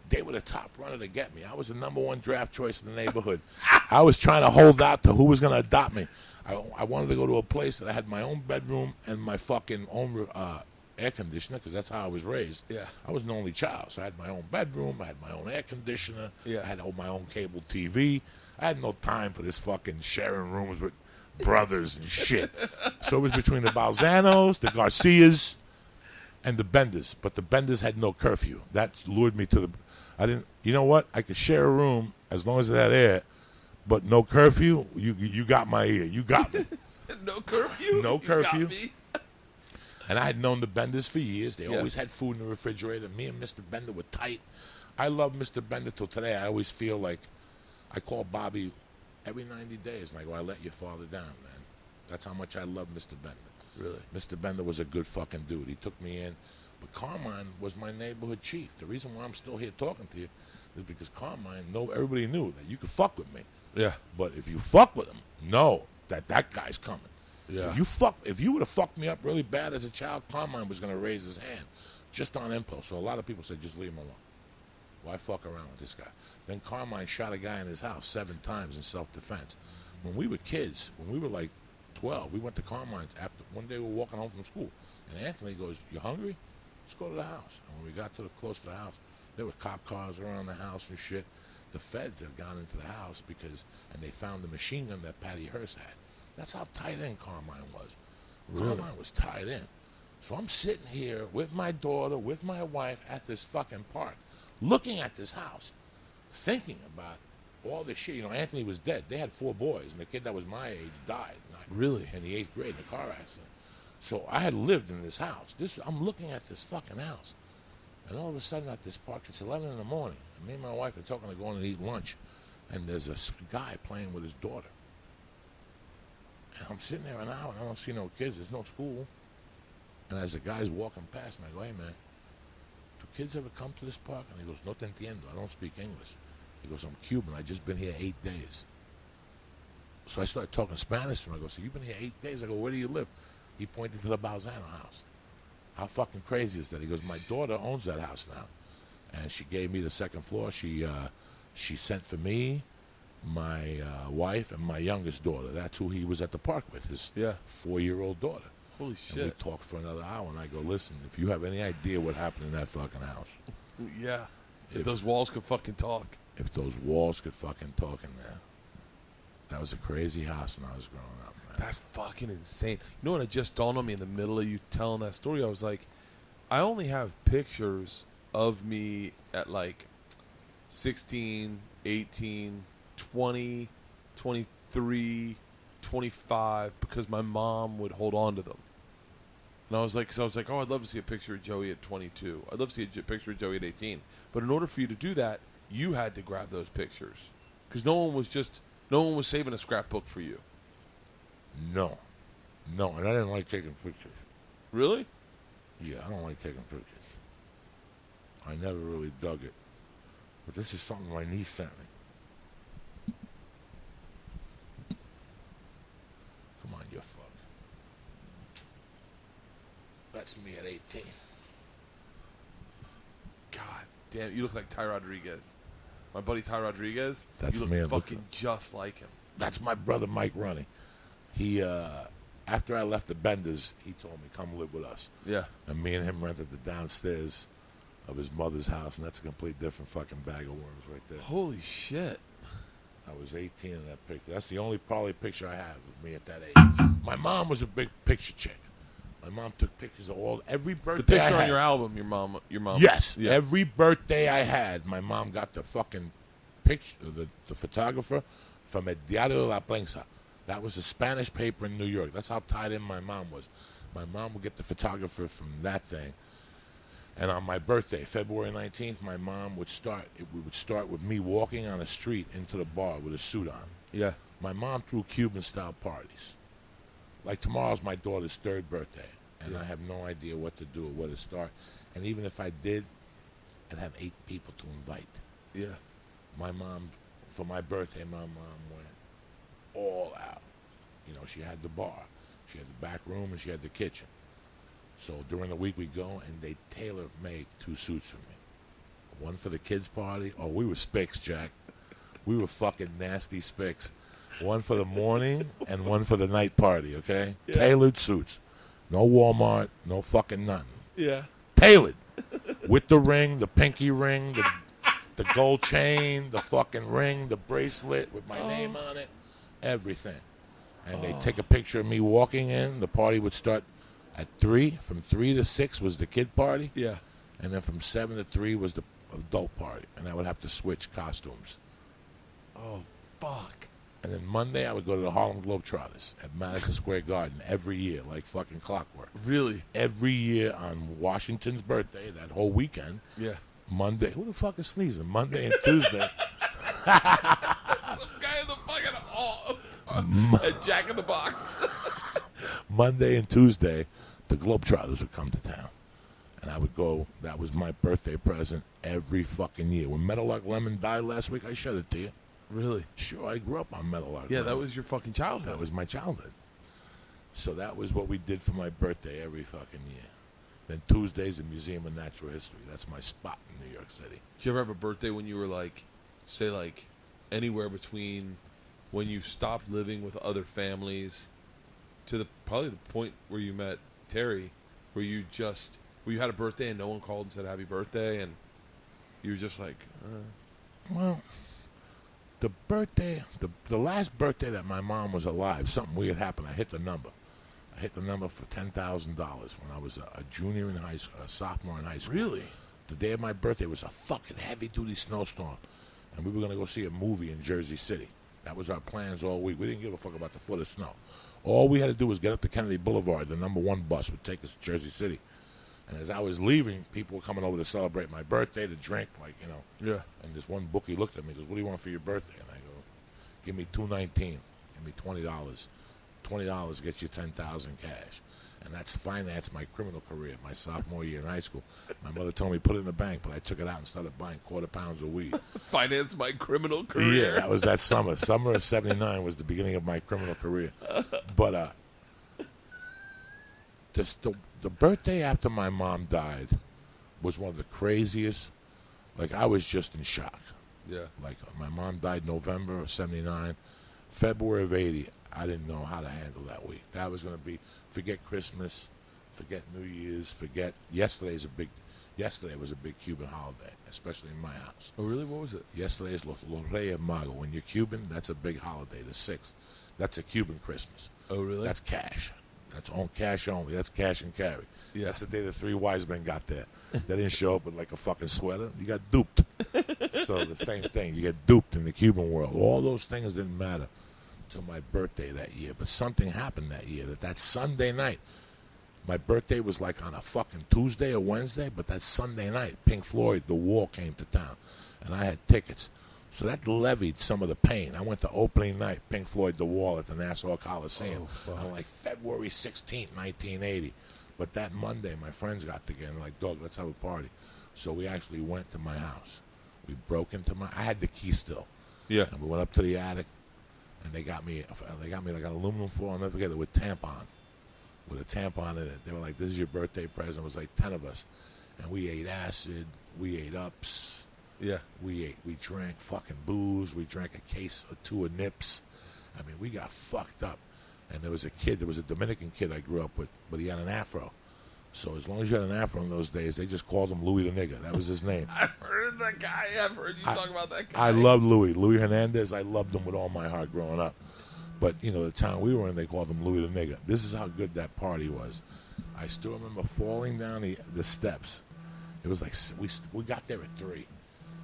they were the top runner to get me. I was the number one draft choice in the neighborhood. I was trying to hold out to who was going to adopt me. I wanted to go to a place that I had my own bedroom and my fucking own air conditioner, because that's how I was raised. Yeah. I was an only child, so I had my own bedroom, I had my own air conditioner, Yeah. I had my own cable TV. I had no time for this fucking sharing rooms with brothers and shit. So it was between the Balzanos, the Garcias, and the Benders. But the Benders had no curfew. That lured me to the... I didn't... You know what? I could share a room as long as it had air, but no curfew. You got my ear. You got me. No curfew? No curfew. You got me. And I had known the Benders for years. They always had food in the refrigerator. Me and Mr. Bender were tight. I love Mr. Bender till today. I always feel like I call Bobby every 90 days, and I go, "I let your father down, man." That's how much I love Mr. Bender. Really? Mr. Bender was a good fucking dude. He took me in. But Carmine was my neighborhood chief. The reason why I'm still here talking to you is because Carmine, everybody knew that you could fuck with me. Yeah. But if you fuck with him, know that guy's coming. Yeah. If you would have fucked me up really bad as a child, Carmine was going to raise his hand just on impulse. So a lot of people said, just leave him alone. Why fuck around with this guy? Then Carmine shot a guy in his house 7 times in self-defense. When we were kids, when we were like 12, we went to Carmine's after one day we were walking home from school. And Anthony goes, "You hungry? Let's go to the house." And when we got close to the house, there were cop cars around the house and shit. The feds had gone into the house and they found the machine gun that Patty Hearst had. That's how tight in Carmine was. Really? Carmine was tied in. So I'm sitting here with my daughter, with my wife at this fucking park, looking at this house, thinking about all this shit. Anthony was dead. They had 4 boys, and the kid that was my age died. Really? In the 8th grade in a car accident. So I had lived in this house. I'm looking at this fucking house. And all of a sudden at this park, it's 11 in the morning. And me and my wife are talking to go and eat lunch. And there's a guy playing with his daughter. And I'm sitting there an hour, and I don't see no kids. There's no school. And as the guy's walking past me, I go, hey, man, do kids ever come to this park? And he goes, no te entiendo. I don't speak English. He goes, I'm Cuban. I just been here 8 days. So I started talking Spanish to him. I go, so you've been here 8 days? I go, where do you live? He pointed to the Balzano house. How fucking crazy is that? He goes, my daughter owns that house now. And she gave me the second floor. She sent for me, my wife, and my youngest daughter. That's who he was at the park with, his 4-year-old daughter. Holy shit. And we talked for another hour, and I go, listen, if you have any idea what happened in that fucking house. Yeah. If those walls could fucking talk. If those walls could fucking talk in there. That was a crazy house when I was growing up, man. That's fucking insane. You know what? It just dawned on me in the middle of you telling that story. I was like, I only have pictures of me at like 16, 18, 20, 23, 25 because my mom would hold on to them. And I was like, oh, I'd love to see a picture of Joey at 22. I'd love to see a picture of Joey at 18. But in order for you to do that, you had to grab those pictures because no one was saving a scrapbook for you. No, and I didn't like taking pictures. Really? Yeah, I don't like taking pictures. I never really dug it. But this is something my niece sent me. Come on, you fuck. That's me at 18. God damn, you look like Ty Rodriguez. My buddy Ty Rodriguez. That's you me. look fucking just like him. That's my brother Mike Runny. He, after I left the Benders, he told me, come live with us. Yeah. And me and him rented the downstairs of his mother's house, and that's a complete different fucking bag of worms right there. Holy shit. I was 18 in that picture. That's the only probably picture I have of me at that age. My mom was a big picture chick. My mom took pictures of every birthday. The picture I had. on your album, your mom. Yes, yeah. Every birthday I had, my mom got the fucking picture, the photographer from El Diario de la Prensa. That was a Spanish paper in New York. That's how tied in my mom was. My mom would get the photographer from that thing. And on my birthday, February 19th, my mom would start. We would start with me walking on the street into the bar with a suit on. Yeah. My mom threw Cuban-style parties. Like tomorrow's my daughter's 3rd birthday, and I have no idea what to do or where to start. And even if I did, I'd have 8 people to invite. Yeah. My mom, for my birthday, my mom went all out. You know, she had the bar, she had the back room, and she had the kitchen. So during the week we go, and they tailor-make 2 suits for me. One for the kids' party. Oh, we were spics, Jack. We were fucking nasty spics. One for the morning and one for the night party, okay? Yeah. Tailored suits. No Walmart, no fucking nothing. Yeah. Tailored. With the ring, the pinky ring, the gold chain, the fucking ring, the bracelet with my name on it, everything. And they'd take a picture of me walking in. The party would start at 3. From 3 to 6 was the kid party. Yeah. And then from 7 to 3 was the adult party. And I would have to switch costumes. Oh, fuck. And then Monday, I would go to the Harlem Globetrotters at Madison Square Garden every year, like fucking clockwork. Really? Every year on Washington's birthday, that whole weekend. Yeah. Monday. Who the fuck is sneezing? Monday and Tuesday. The guy in the fucking Jack in the Box. Monday and Tuesday, the Globetrotters would come to town. And I would go. That was my birthday present every fucking year. When Meadowlark Lemon died last week, I showed it to you. Really? Sure, I grew up on Meadowlark. Yeah, Lemon. that was your fucking childhood. That was my childhood. So that was what we did for my birthday every fucking year. Then Tuesdays, the Museum of Natural History. That's my spot in New York City. Did you ever have a birthday when you were like, say like, anywhere between when you stopped living with other families to probably the point where you met Terry, where you had a birthday and no one called and said happy birthday, and you were just like, Well, the birthday, the last birthday that my mom was alive, something weird happened. I hit the number. I hit the number for $10,000 when I was a junior in high school, a sophomore in high school. Really? The day of my birthday was a fucking heavy-duty snowstorm, and we were going to go see a movie in Jersey City. That was our plans all week. We didn't give a fuck about the foot of snow. All we had to do was get up to Kennedy Boulevard. The number 1 bus would take us to Jersey City. And as I was leaving, people were coming over to celebrate my birthday, to drink, like, you know. Yeah. And this one bookie looked at me and goes, what do you want for your birthday? And I go, give me $2.19. Give me $20. $20 gets you 10,000 cash. And that's financed my criminal career, my sophomore year in high school. My mother told me put it in the bank, but I took it out and started buying quarter pounds of weed. Finance my criminal career. Yeah, that was that summer. Summer of '79 was the beginning of my criminal career. But the birthday after my mom died was one of the craziest. Like, I was just in shock. Yeah. Like, my mom died November of '79. February of '80, I didn't know how to handle that week. That was going to be, forget Christmas, forget New Year's, forget, yesterday was a big Cuban holiday, especially in my house. Oh, really? What was it? Yesterday is Los Reyes Magos. When you're Cuban, that's a big holiday, the 6th. That's a Cuban Christmas. Oh, really? That's cash. That's on cash only. That's cash and carry. Yeah. That's the day the 3 wise men got there. They didn't show up with like a fucking sweater. You got duped. So the same thing. You get duped in the Cuban world. All those things didn't matter till my birthday that year. But something happened that year. That Sunday night, my birthday was like on a fucking Tuesday or Wednesday, but that Sunday night, Pink Floyd, The Wall came to town, and I had tickets. So that levied some of the pain. I went to opening night, Pink Floyd, The Wall at the Nassau Coliseum on like February 16th, 1980. But that Monday, my friends got together and like, dog, let's have a party. So we actually went to my house. We broke into I had the key still. Yeah. And we went up to the attic, and they got me like an aluminum foil, I'll never forget it, with a tampon in it. They were like, this is your birthday present. It was like 10 of us. And we ate acid. We ate ups. Yeah. We drank fucking booze. We drank a case or 2 of nips. I mean, we got fucked up. And there was a Dominican kid I grew up with, but he had an afro. So as long as you had an afro in those days, they just called him Louis the Nigga. That was his name. I've heard that guy. I've heard you talk about that guy. I loved Louis Hernandez. I loved him with all my heart growing up. But, you know, the town we were in, they called him Louis the Nigga. This is how good that party was. I still remember falling down the steps. It was like, we got there at 3.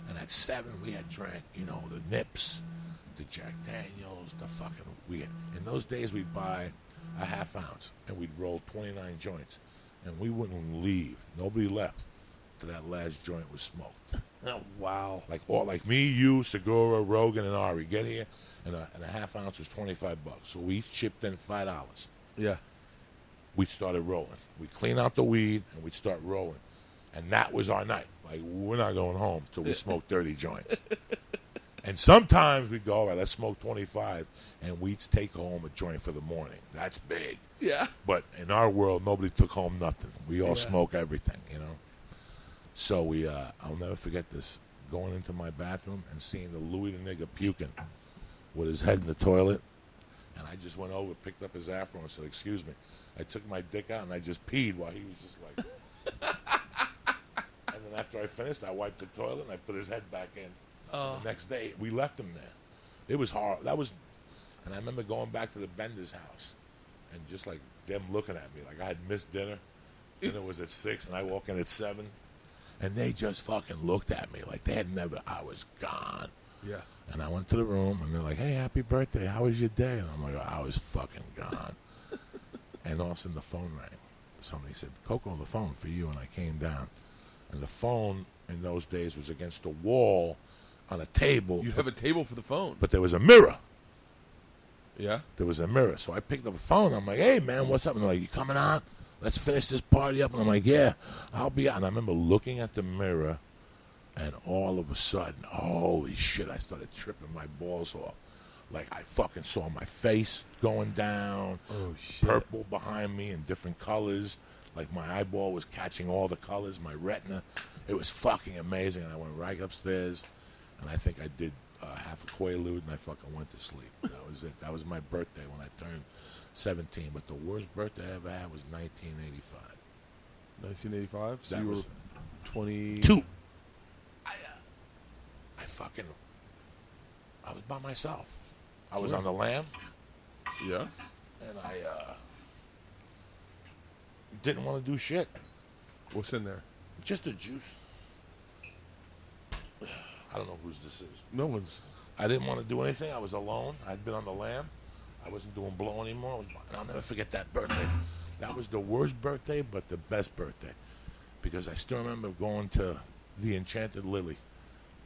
And at 7, we had drank, you know, the nips, the Jack Daniels, the fucking, in those days, we'd buy a half ounce, and we'd roll 29 joints. And we wouldn't leave. Nobody left till that last joint was smoked. Oh, wow. Like me, you, Segura, Rogan, and Ari get here, and a half ounce was $25. So we each chipped in $5. Yeah. We started rolling. We'd clean out the weed, and we'd start rolling. And that was our night. Like, we're not going home till we smoke 30 joints. And sometimes we'd go, all right, let's smoke 25, and we'd take home a joint for the morning. That's big. Yeah. But in our world, nobody took home nothing. We all smoke everything, you know. So I'll never forget this, going into my bathroom and seeing the Louis the Nigga puking with his head in the toilet. And I just went over, picked up his afro and said, excuse me. I took my dick out and I just peed while he was just like. And then after I finished, I wiped the toilet and I put his head back in. The next day, we left him there. It was hard. And I remember going back to the Bender's house and just like them looking at me like I had missed dinner. Dinner was at 6 and I walk in at 7. And they just fucking looked at me like they had never, I was gone. Yeah. And I went to the room and they're like, hey, happy birthday. How was your day? And I'm like, I was fucking gone. And all of a sudden the phone rang. Somebody said, Coco, the phone for you. And I came down. And the phone in those days was against the wall on a table. You have a table for the phone. But there was a mirror. Yeah? There was a mirror. So I picked up the phone. I'm like, hey, man, what's up? And they're like, you coming on? Let's finish this party up. And I'm like, yeah, I'll be out. And I remember looking at the mirror, and all of a sudden, holy shit, I started tripping my balls off. Like, I fucking saw my face going down. Oh, shit. Purple behind me in different colors. Like, my eyeball was catching all the colors, my retina. It was fucking amazing. And I went right upstairs, and I think I did half a Quaalude, and I fucking went to sleep. That was it. That was my birthday when I turned 17. But the worst birthday I ever had was 1985. 1985? So That you were was 22. I was by myself. I was on the lam, Yeah? and I didn't want to do shit. What's in there? Just a juice. I don't know whose this is. No one's. I didn't want to do anything. I was alone. I'd been on the lam. I wasn't doing blow anymore. And I'll never forget that birthday. That was the worst birthday, but the best birthday. Because I still remember going to the Enchanted Lily,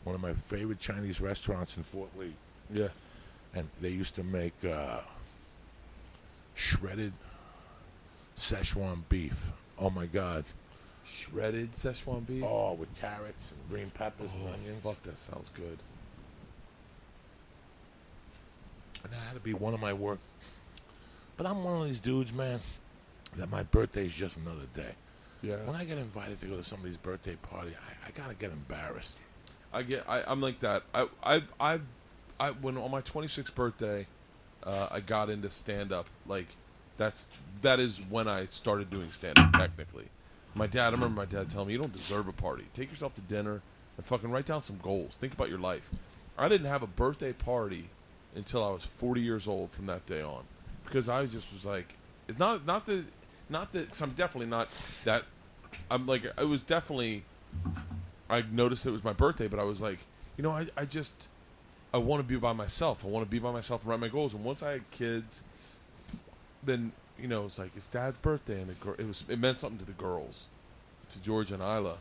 one of my favorite Chinese restaurants in Fort Lee. Yeah. And they used to make shredded Szechuan beef. Oh my God. Shredded Szechuan beef? Oh, with carrots and green peppers and onions. Fuck, that sounds good. And that had to be one of my work. But I'm one of these dudes, man, that my birthday is just another day. Yeah. When I get invited to go to somebody's birthday party, I gotta get embarrassed. I'm like that. I when on my 26th birthday, I got into stand up. Like, that is when I started doing stand up. Technically, I remember my dad telling me, "You don't deserve a party. Take yourself to dinner and fucking write down some goals. Think about your life." I didn't have a birthday party until I was 40 years old from that day on, because I just was like, it's not that, because I'm definitely not that. I'm like, it was definitely. I noticed it was my birthday, but I was like, I want to be by myself. I want to be by myself and write my goals. And once I had kids, then it's like it's Dad's birthday, and it meant something to the girls, to George and Isla,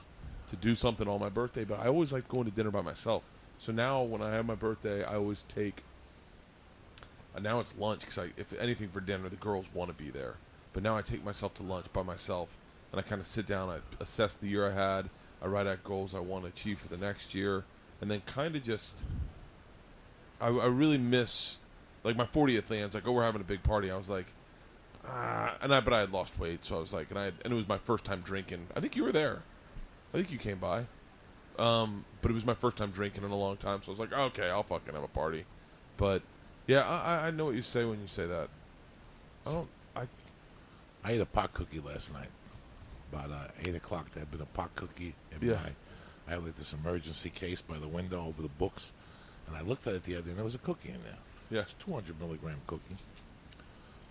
to do something on my birthday. But I always liked going to dinner by myself. So now when I have my birthday, I always take. Now it's lunch, because if anything for dinner, the girls want to be there. But now I take myself to lunch by myself, and I kind of sit down. I assess the year I had. I write out goals I want to achieve for the next year, and then kind of just. I really miss, like, my 40th. It's like, we're having a big party. I was like, but I had lost weight, so I was like, and it was my first time drinking. I think you were there. I think you came by. But it was my first time drinking in a long time, so I was like, okay, I'll fucking have a party. But yeah, I know what you say when you say that. I ate a pot cookie last night. About 8 o'clock, there had been a pot cookie in I had like this emergency case by the window over the books, and I looked at it the other day, and there was a cookie in there. Yeah. It's a 200 milligram cookie.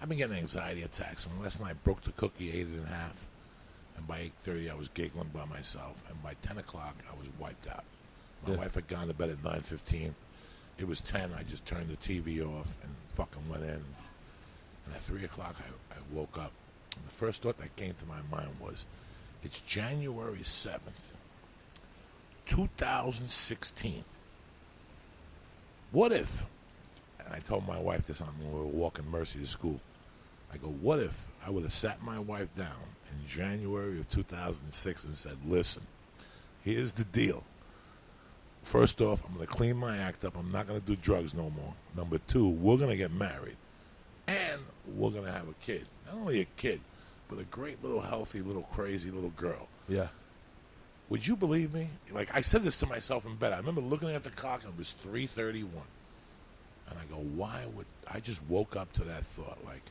I've been getting anxiety attacks, and last night I broke the cookie, ate it in half, and by 8:30 I was giggling by myself, and by 10 o'clock I was wiped out. My wife had gone to bed at 9:15. It was 10. I just turned the TV off and fucking went in. And at 3 o'clock I woke up. And the first thought that came to my mind was, it's January 7th, 2016. What if, and I told my wife this when we were walking Mercy to school, I go, what if I would have sat my wife down in January of 2006 and said, listen, here's the deal. First off, I'm going to clean my act up. I'm not going to do drugs no more. Number two, we're going to get married. And we're going to have a kid. Not only a kid, but a great little healthy, little crazy little girl. Yeah. Would you believe me? Like, I said this to myself in bed. I remember looking at the clock, and it was 3:31. And I go, why would... I just woke up to that thought. Like,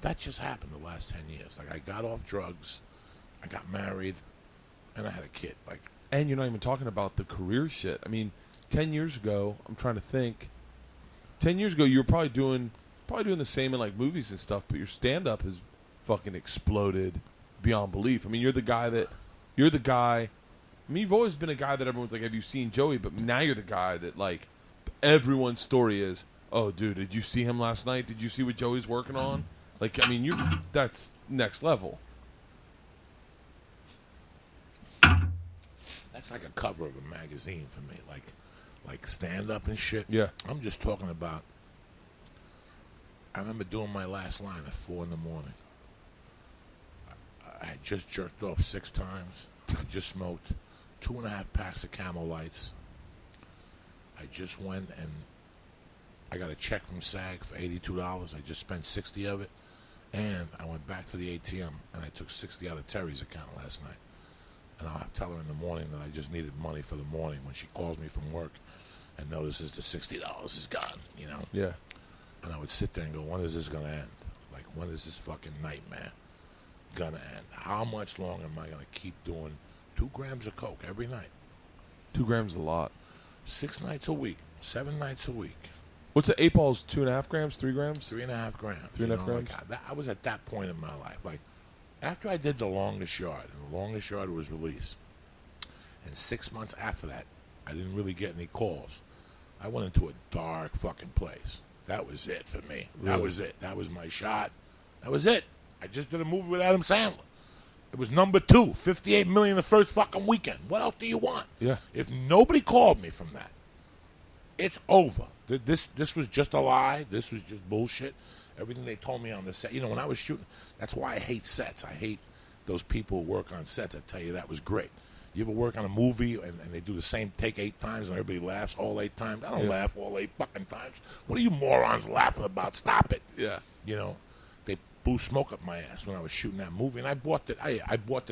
that just happened the last 10 years. Like, I got off drugs, I got married, and I had a kid. Like, and you're not even talking about the career shit. I mean, 10 years ago, I'm trying to think. 10 years ago, you were probably doing the same in, like, movies and stuff, but your stand-up has fucking exploded beyond belief. I mean, you're the guy. I mean, you've always been a guy that everyone's like, have you seen Joey? But now you're the guy that, like, everyone's story is, oh, dude, did you see him last night? Did you see what Joey's working on? Like, I mean, that's next level. that's like a cover of a magazine for me. Like stand-up and shit. Yeah. I'm just talking about, I remember doing my last line at 4 in the morning. I had just jerked off 6 times. I just smoked 2.5 packs of Camel Lights. I just went and I got a check from SAG for $82. I just spent 60 of it. And I went back to the ATM and I took 60 out of Terry's account last night. And I'll tell her in the morning that I just needed money for the morning when she calls me from work and notices the $60 is gone, you know? Yeah. And I would sit there and go, when is this going to end? Like, when is this fucking nightmare going to end? How much longer am I going to keep doing 2 grams of coke every night? 2 grams is a lot. 6 nights a week, 7 nights a week. What's the 8 balls? 2.5 grams? 3 grams? 3.5 grams. 3.5 grams? Like, I was at that point in my life. Like, after I did The Longest Yard, and The Longest Yard was released, and 6 months after that, I didn't really get any calls. I went into a dark fucking place. That was it for me. Really? That was it. That was my shot. That was it. I just did a movie with Adam Sandler. It was number 2, $58 million the first fucking weekend. What else do you want? Yeah. If nobody called me from that, it's over. This was just a lie. This was just bullshit. Everything they told me on the set. You know, when I was shooting, that's why I hate sets. I hate those people who work on sets. I tell you, that was great. You ever work on a movie and they do the same take 8 times and everybody laughs all 8 times? I don't laugh all 8 fucking times. What are you morons laughing about? Stop it. Yeah. You know, they blew smoke up my ass when I was shooting that movie, and I bought the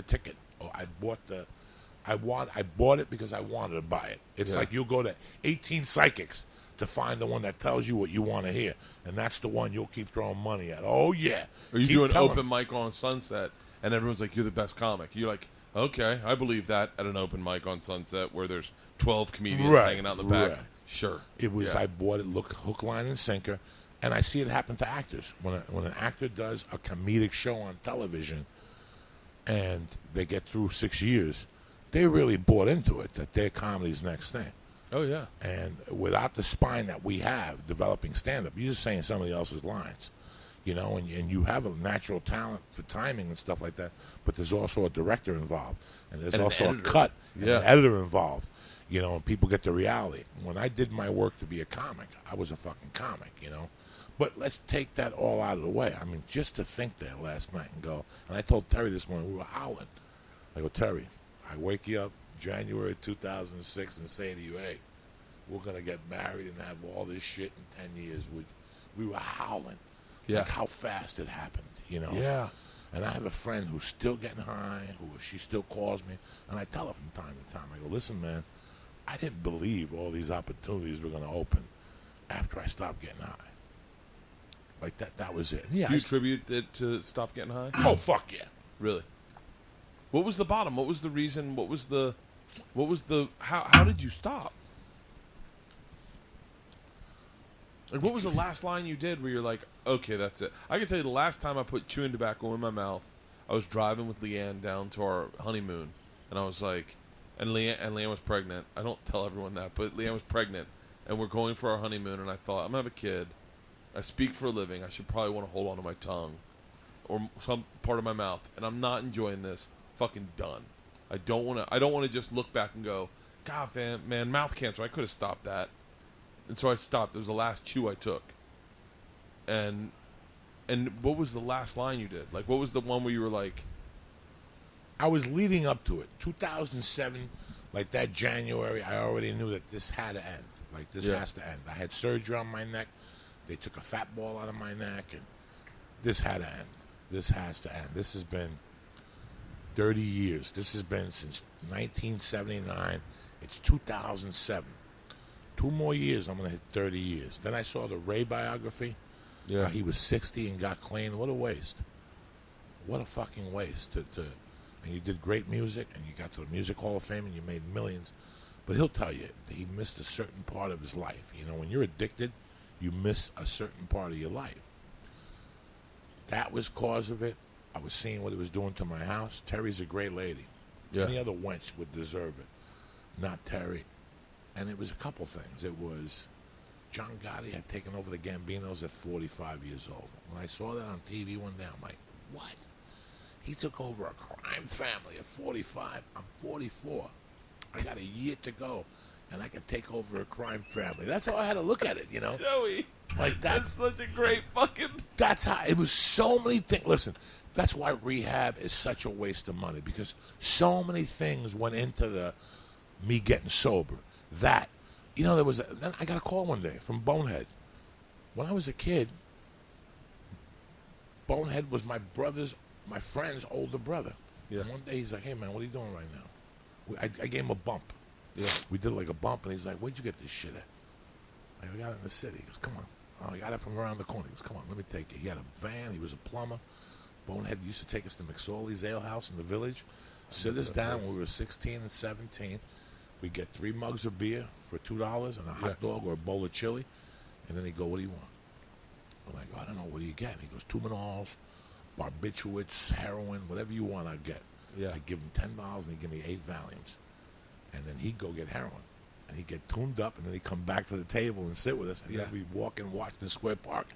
ticket. Oh, I bought it because I wanted to buy it. It's like you'll go to 18 psychics to find the one that tells you what you want to hear, and that's the one you'll keep throwing money at. Oh yeah. Or you Keep do an telling open mic on Sunset, and everyone's like, "You're the best comic." You're like, "Okay, I believe that." At an open mic on Sunset where there's 12 comedians hanging out in the back. Right. Sure. It was. I bought it. Look, hook, line, and sinker. And I see it happen to actors. When an actor does a comedic show on television and they get through 6 years, they really bought into it, that their comedy's next thing. Oh, yeah. And without the spine that we have developing stand-up, you're just saying somebody else's lines, you know, and you have a natural talent for timing and stuff like that, but there's also a director involved, and there's also a cut, and an editor involved, you know, and people get the reality. When I did my work to be a comic, I was a fucking comic, you know. But let's take that all out of the way. I mean, just to think there last night and go, and I told Terry this morning, we were howling. I go, Terry, I wake you up January 2006 and say to you, hey, we're going to get married and have all this shit in 10 years. We were howling. Yeah. Like how fast it happened, you know? Yeah. And I have a friend who's still getting high, she still calls me, and I tell her from time to time, I go, listen, man, I didn't believe all these opportunities were going to open after I stopped getting high. Like that was it. Yeah. Do you attribute it to stop getting high? Oh, fuck yeah. Really? What was the bottom? What was the reason? What was the how did you stop? Like, what was the last line you did where you're like, okay, that's it? I can tell you the last time I put chewing tobacco in my mouth, I was driving with Leanne down to our honeymoon, and I was like, and Leanne was pregnant. I don't tell everyone that, but Leanne was pregnant, and we're going for our honeymoon, and I thought, I'm going to have a kid. I speak for a living. I should probably want to hold on to my tongue or some part of my mouth, and I'm not enjoying this. Fucking done. I don't want to just look back and go, God, man, mouth cancer. I could have stopped that. And so I stopped. It was the last chew I took. And what was the last line you did? Like, what was the one where you were like? I was leading up to it. 2007, like that January, I already knew that this had to end. Like, this has to end. I had surgery on my neck. They took a fat ball out of my neck, and this had to end. This has to end. This has been 30 years. This has been since 1979. It's 2007. 2 more years, I'm going to hit 30 years. Then I saw the Ray biography. Yeah. He was 60 and got clean. What a waste. What a fucking waste. And you did great music, and you got to the Music Hall of Fame, and you made millions. But he'll tell you that he missed a certain part of his life. You know, when you're addicted, you miss a certain part of your life. That was cause of it. I was seeing what it was doing to my house. Terry's a great lady. Yeah. Any other wench would deserve it. Not Terry. And it was a couple things. It was John Gotti had taken over the Gambinos at 45 years old. When I saw that on TV one day, I'm like, what? He took over a crime family at 45. I'm 44. I got a year to go, and I can take over a crime family. That's how I had to look at it, you know? Joey, like that's such a great fucking... That's how... It was so many things. Listen, that's why rehab is such a waste of money, because so many things went into me getting sober. That, you know, then I got a call one day from Bonehead. When I was a kid, Bonehead was my friend's older brother. Yeah. And one day he's like, hey, man, what are you doing right now? I gave him a bump. Yeah. We did like a bump, and he's like, where'd you get this shit at? I got it in the city. He goes, come on. Oh, I got it from around the corner. He goes, come on, let me take it. He had a van. He was a plumber. Bonehead used to take us to McSorley's Ale House in the village, sit us down when we were 16 and 17. We'd get 3 mugs of beer for $2 and a hot dog or a bowl of chili. And then he'd go, what do you want? I'm like, I don't know. What do you get? He goes, Tumenols, barbiturates, heroin, whatever you want, I'll get. Yeah. I'd give him $10 and he'd give me 8 Valiums. And then he'd go get heroin. And he'd get tuned up, and then he'd come back to the table and sit with us. And then we'd walk and watch the Square Park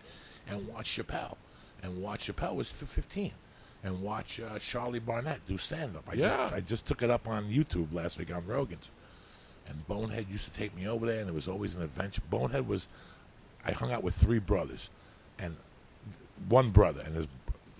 and watch Chappelle. And watch Chappelle was 15. And watch Charlie Barnett do stand-up. I just took it up on YouTube last week on Rogan's. And Bonehead used to take me over there, and it was always an adventure. I hung out with 3 brothers. And one brother, and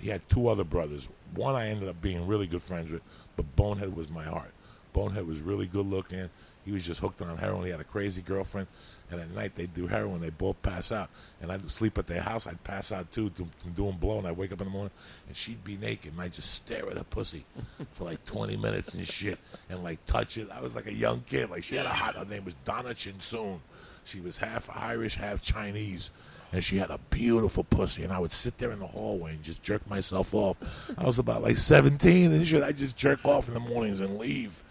he had two other brothers. One I ended up being really good friends with, but Bonehead was my heart. Bonehead was really good looking. He was just hooked on heroin. He had a crazy girlfriend, and at night they'd do heroin. They both pass out, and I'd sleep at their house. I'd pass out too, doing blow, and I'd wake up in the morning, and she'd be naked, and I'd just stare at her pussy for like 20 minutes and shit, and like touch it. I was like a young kid. Like she had her name was Donna Chinsoon. She was half Irish, half Chinese, and she had a beautiful pussy. And I would sit there in the hallway and just jerk myself off. I was about like 17 and shit. I just jerk off in the mornings and leave.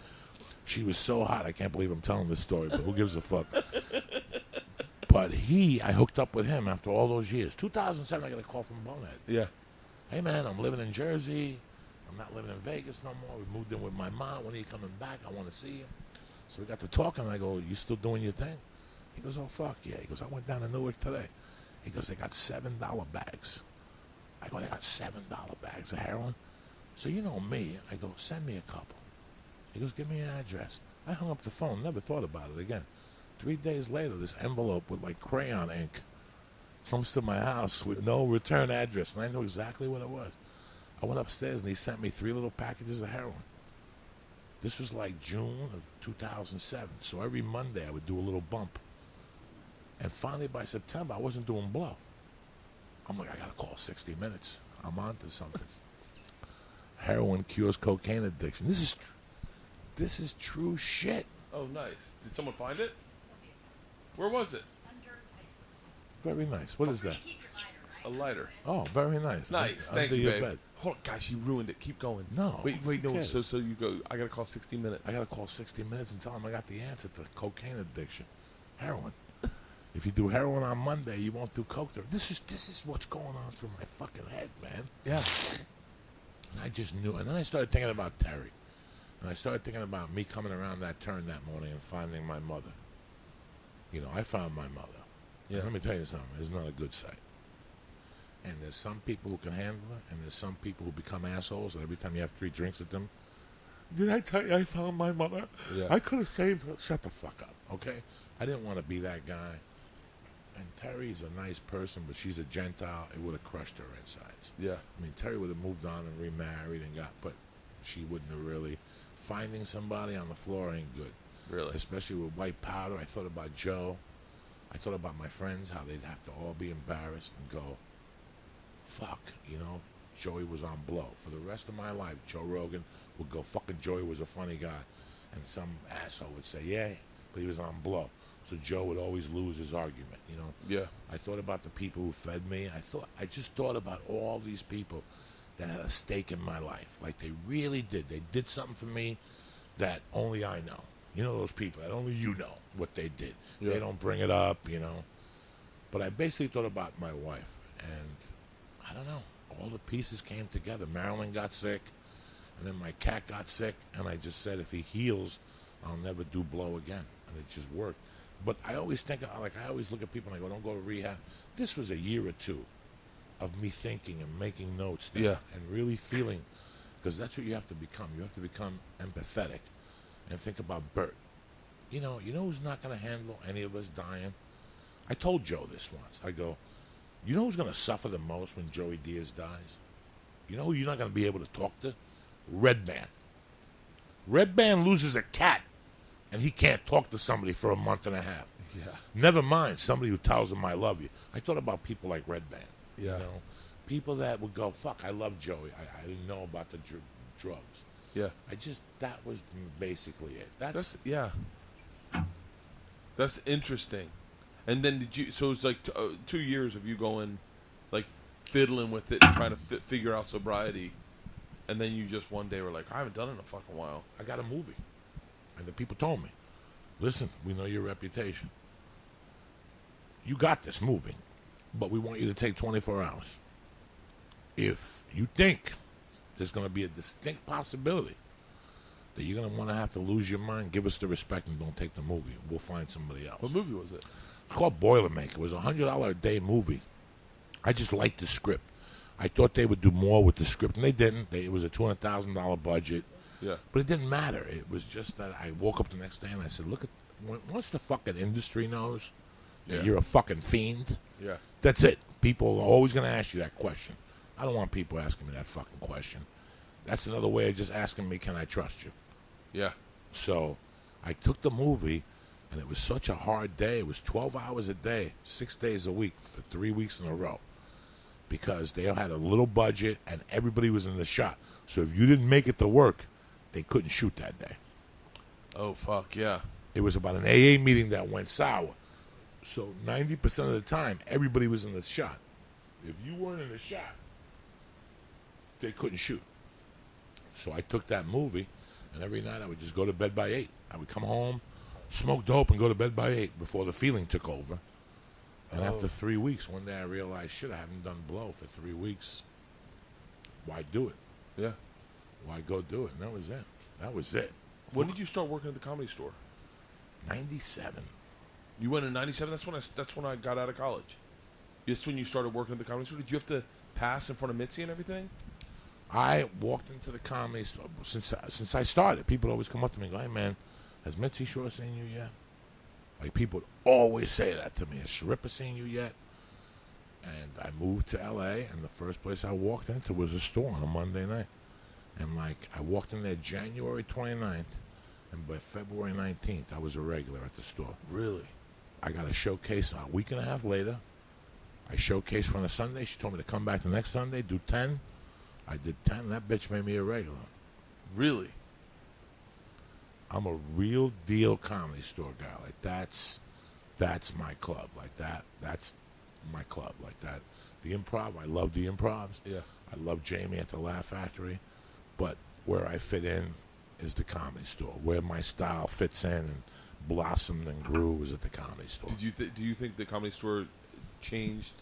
She was so hot. I can't believe I'm telling this story, but who gives a fuck? But I hooked up with him after all those years. 2007, I got a call from Bonehead. Yeah. Hey, man, I'm living in Jersey. I'm not living in Vegas no more. We moved in with my mom. When are you coming back? I want to see you. So we got to talking, and I go, you still doing your thing? He goes, oh, fuck, yeah. He goes, I went down to Newark today. He goes, they got $7 bags. I go, they got $7 bags of heroin? So you know me. I go, send me a couple. He goes, give me an address. I hung up the phone, never thought about it again. 3 days later, this envelope with like crayon ink comes to my house with no return address, and I knew exactly what it was. I went upstairs, and he sent me 3 little packages of heroin. This was like June of 2007, so every Monday I would do a little bump. And finally, by September, I wasn't doing blow. I'm like, I got to call 60 Minutes. I'm on to something. Heroin cures cocaine addiction. This is true shit. Oh, nice. Did someone find it? Where was it? Very nice. What is that? A lighter. Oh, very nice. Nice. Thank you, babe. Bed. Hold on, gosh, you ruined it. Keep going. No. Wait, no. So you go. I gotta call 60 Minutes. I gotta call 60 Minutes and tell them I got the answer to cocaine addiction. Heroin. If you do heroin on Monday, you won't do coke. This is what's going on through my fucking head, man. Yeah. And I just knew. And then I started thinking about Terry. And I started thinking about me coming around that turn that morning and finding my mother. You know, I found my mother. Yeah. And let me tell you something. It's not a good sight. And there's some people who can handle it, and there's some people who become assholes, and every time you have 3 drinks with them, did I tell you I found my mother? Yeah. I could have saved her. Shut the fuck up, okay? I didn't want to be that guy. And Terry's a nice person, but she's a Gentile. It would have crushed her insides. Yeah. I mean, Terry would have moved on and remarried but she wouldn't have really. Finding somebody on the floor ain't good. Really? Especially with white powder. I thought about Joe. I thought about my friends, how they'd have to all be embarrassed and go, fuck, you know, Joey was on blow. For the rest of my life, Joe Rogan would go, fucking Joey was a funny guy. And some asshole would say, yeah, but he was on blow. So Joe would always lose his argument, you know. Yeah. I thought about the people who fed me. I just thought about all these people that had a stake in my life. Like they really did. They did something for me that only I know. You know those people that only you know what they did. Yeah. They don't bring it up, you know. But I basically thought about my wife. And I don't know. All the pieces came together. Marilyn got sick. And then my cat got sick. And I just said, if he heals, I'll never do blow again. And it just worked. But I always think, I always look at people and I go, don't go to rehab. This was a year or two of me thinking and making notes there and really feeling, because that's what you have to become. You have to become empathetic and think about Bert. You know who's not going to handle any of us dying? I told Joe this once. I go, you know who's going to suffer the most when Joey Diaz dies? You know who you're not going to be able to talk to? Redman. Redman loses a cat, and he can't talk to somebody for a month and a half. Yeah. Never mind somebody who tells him I love you. I thought about people like Redman. Yeah. You know, people that would go, fuck, I love Joey. I didn't know about the drugs. Yeah. That was basically it. That's interesting. And then so it's like 2 years of you going, like, fiddling with it and trying to figure out sobriety. And then you just one day were like, I haven't done it in a fucking while. I got a movie. And the people told me, listen, we know your reputation. You got this movie, but we want you to take 24 hours. If you think there's going to be a distinct possibility that you're going to want to have to lose your mind, give us the respect and don't take the movie. We'll find somebody else. What movie was it? It's called Boilermaker. It was a $100 a day movie. I just liked the script. I thought they would do more with the script, and they didn't. It was a $200,000 budget. Yeah. But it didn't matter. It was just that I woke up the next day and I said, look, once the fucking industry knows that you're a fucking fiend, That's it. People are always going to ask you that question. I don't want people asking me that fucking question. That's another way of just asking me, can I trust you? Yeah. So I took the movie, and it was such a hard day. It was 12 hours a day, 6 days a week for 3 weeks in a row, because they had a little budget, and everybody was in the shot. So if you didn't make it to work, they couldn't shoot that day. Oh, fuck, yeah. It was about an AA meeting that went sour. So 90% of the time, everybody was in the shot. If you weren't in the shot, they couldn't shoot. So I took that movie, and every night I would just go to bed by 8. I would come home, smoke dope, and go to bed by 8 before the feeling took over. And after 3 weeks, one day I realized, shit, I haven't done blow for 3 weeks. Why do it? Yeah. Why go do it? And that was it. That was it. When did you start working at the Comedy Store? 97. You went in 97? That's when I got out of college. That's when you started working at the Comedy Store? Did you have to pass in front of Mitzi and everything? I walked into the Comedy Store since I started. People always come up to me and go, hey, man, has Mitzi Shore seen you yet? Like, people would always say that to me. Has Sharippa seen you yet? And I moved to L.A., and the first place I walked into was a store on a Monday night. And, like, I walked in there January 29th, and by February 19th, I was a regular at the store. Really? I got a showcase a week and a half later. I showcased for the Sunday. She told me to come back the next Sunday, do 10. I did 10. That bitch made me a regular. Really? I'm a real deal Comedy Store guy. Like, that's my club. Like, that's my club. Like that. The Improv, I love the Improvs. Yeah. I love Jamie at the Laugh Factory. But where I fit in is the Comedy Store. Where my style fits in and blossomed and grew was at the Comedy Store. Do you think the Comedy Store changed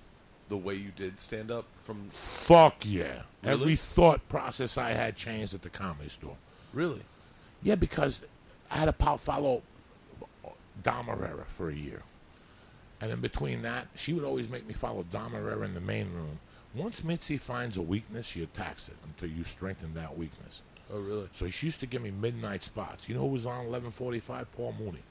the way you did stand up from? Fuck yeah. Really? Every thought process I had changed at the Comedy Store. Really? Yeah, because I had to follow Dom Herrera for a year. And in between that, she would always make me follow Dom Herrera in the main room. Once Mitzi finds a weakness, she attacks it until you strengthen that weakness. Oh, really? So she used to give me midnight spots. You know who was on 11:45? Paul Mooney.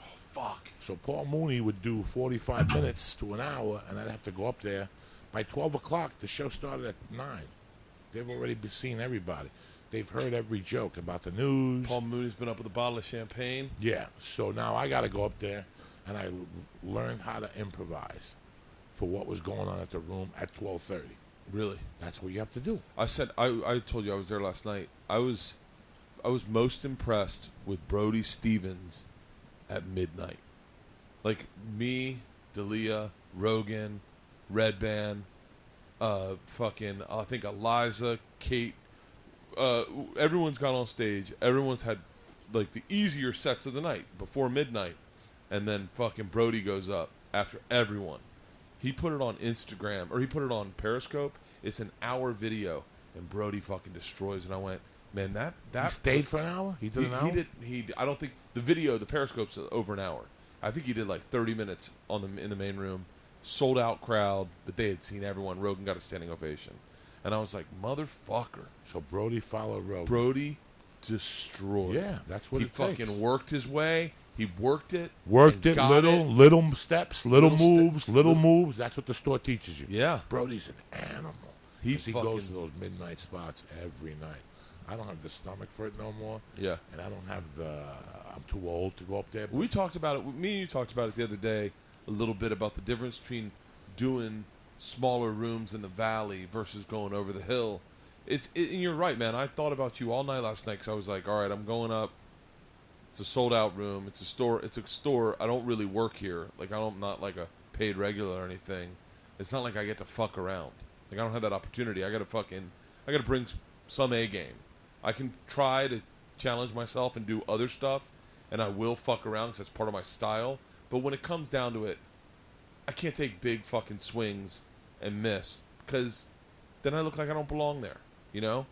Oh, fuck. So Paul Mooney would do 45 minutes to an hour, and I'd have to go up there. By 12 o'clock, the show started at 9. They've already seen everybody. They've heard every joke about the news. Paul Mooney's been up with a bottle of champagne. Yeah. So now I got to go up there, and I learned how to improvise for what was going on at the room at 12:30. Really? That's what you have to do. I told you I was there last night. I was most impressed with Brody Stevens at midnight. Like me, D'Elia, Rogan, Red Band, I think Eliza, Kate, everyone's gone on stage. Everyone's had like the easier sets of the night before midnight, and then fucking Brody goes up after everyone. He put it on Instagram, or he put it on Periscope. It's an hour video, and Brody fucking destroys. And I went, man, that He stayed for an hour? He did an hour? I don't think the video, the Periscope's over an hour. I think he did like 30 minutes in the main room, sold out crowd, but they had seen everyone. Rogan got a standing ovation, and I was like, motherfucker. So Brody followed Rogan. Brody destroyed. Yeah, that's what he it takes. fucking worked his way. He worked it. Worked it, got little steps, little moves. That's what the store teaches you. Yeah. Brody's an animal. He He goes to those midnight spots every night. I don't have the stomach for it no more. Yeah. And I don't have I'm too old to go up there. We talked about it. Me and you talked about it the other day a little bit about the difference between doing smaller rooms in the valley versus going over the hill. And you're right, man. I thought about you all night last night because I was like, all right, I'm going up. It's a sold-out room. It's a store. I don't really work here. Like, I'm not like a paid regular or anything. It's not like I get to fuck around. Like, I don't have that opportunity. I got to bring some A game. I can try to challenge myself and do other stuff, and I will fuck around because that's part of my style. But when it comes down to it, I can't take big fucking swings and miss because then I look like I don't belong there, you know?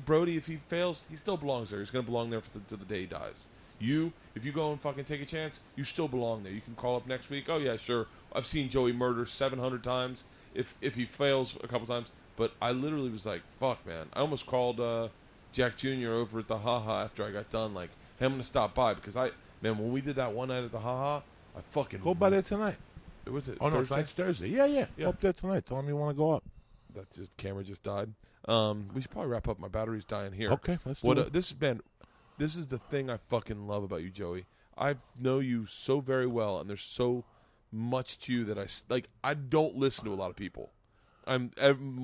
Brody, if he fails, he still belongs there. He's going to belong there to the day he dies. If you go and fucking take a chance, you still belong there. You can call up next week. Oh, yeah, sure. I've seen Joey murder 700 times if he fails a couple times. But I literally was like, fuck, man. I almost called Jack Jr. over at the Ha-Ha after I got done. Like, hey, I'm going to stop by because when we did that one night at the Ha-Ha, I fucking... Go by there tonight. Was it? Oh, no, Thursday? tonight's Thursday. Yeah. Yeah. Up there tonight. Tell him you want to go up. That just camera just died. We should probably wrap up. My battery's dying here. Okay, let's do it. This is the thing I fucking love about you, Joey. I know you so very well, and there's so much to you that I don't listen to a lot of people. I am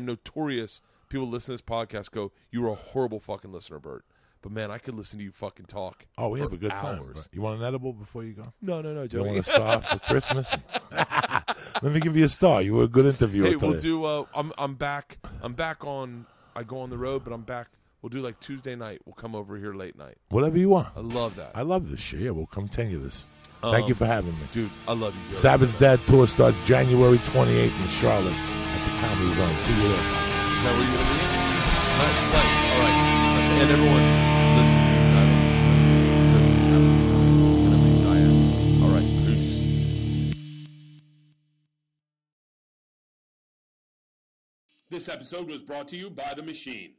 notorious. People listen to this podcast go, "You're a horrible fucking listener, Bert." But man, I could listen to you fucking talk. Oh, we have a good hours. time. Bro. You want an edible before you go? No, You Joey. want a star for Christmas? Let me give you a star. You were a good interviewer. Hey, we'll today. do. I'm back. I'm back on. I go on the road, but I'm back. We'll do like Tuesday night. We'll come over here late night. Whatever you want. I love that. I love this shit. Yeah, we'll continue this. Thank you for having me. Dude, I love you, Joey. Savage Dad Tour starts January 28th in Charlotte at the Comedy Zone. See you there, Tom. Is that where you're going to be? Nice. All right. And everyone, listen. And at least I am. All right. Peace. This episode was brought to you by The Machine.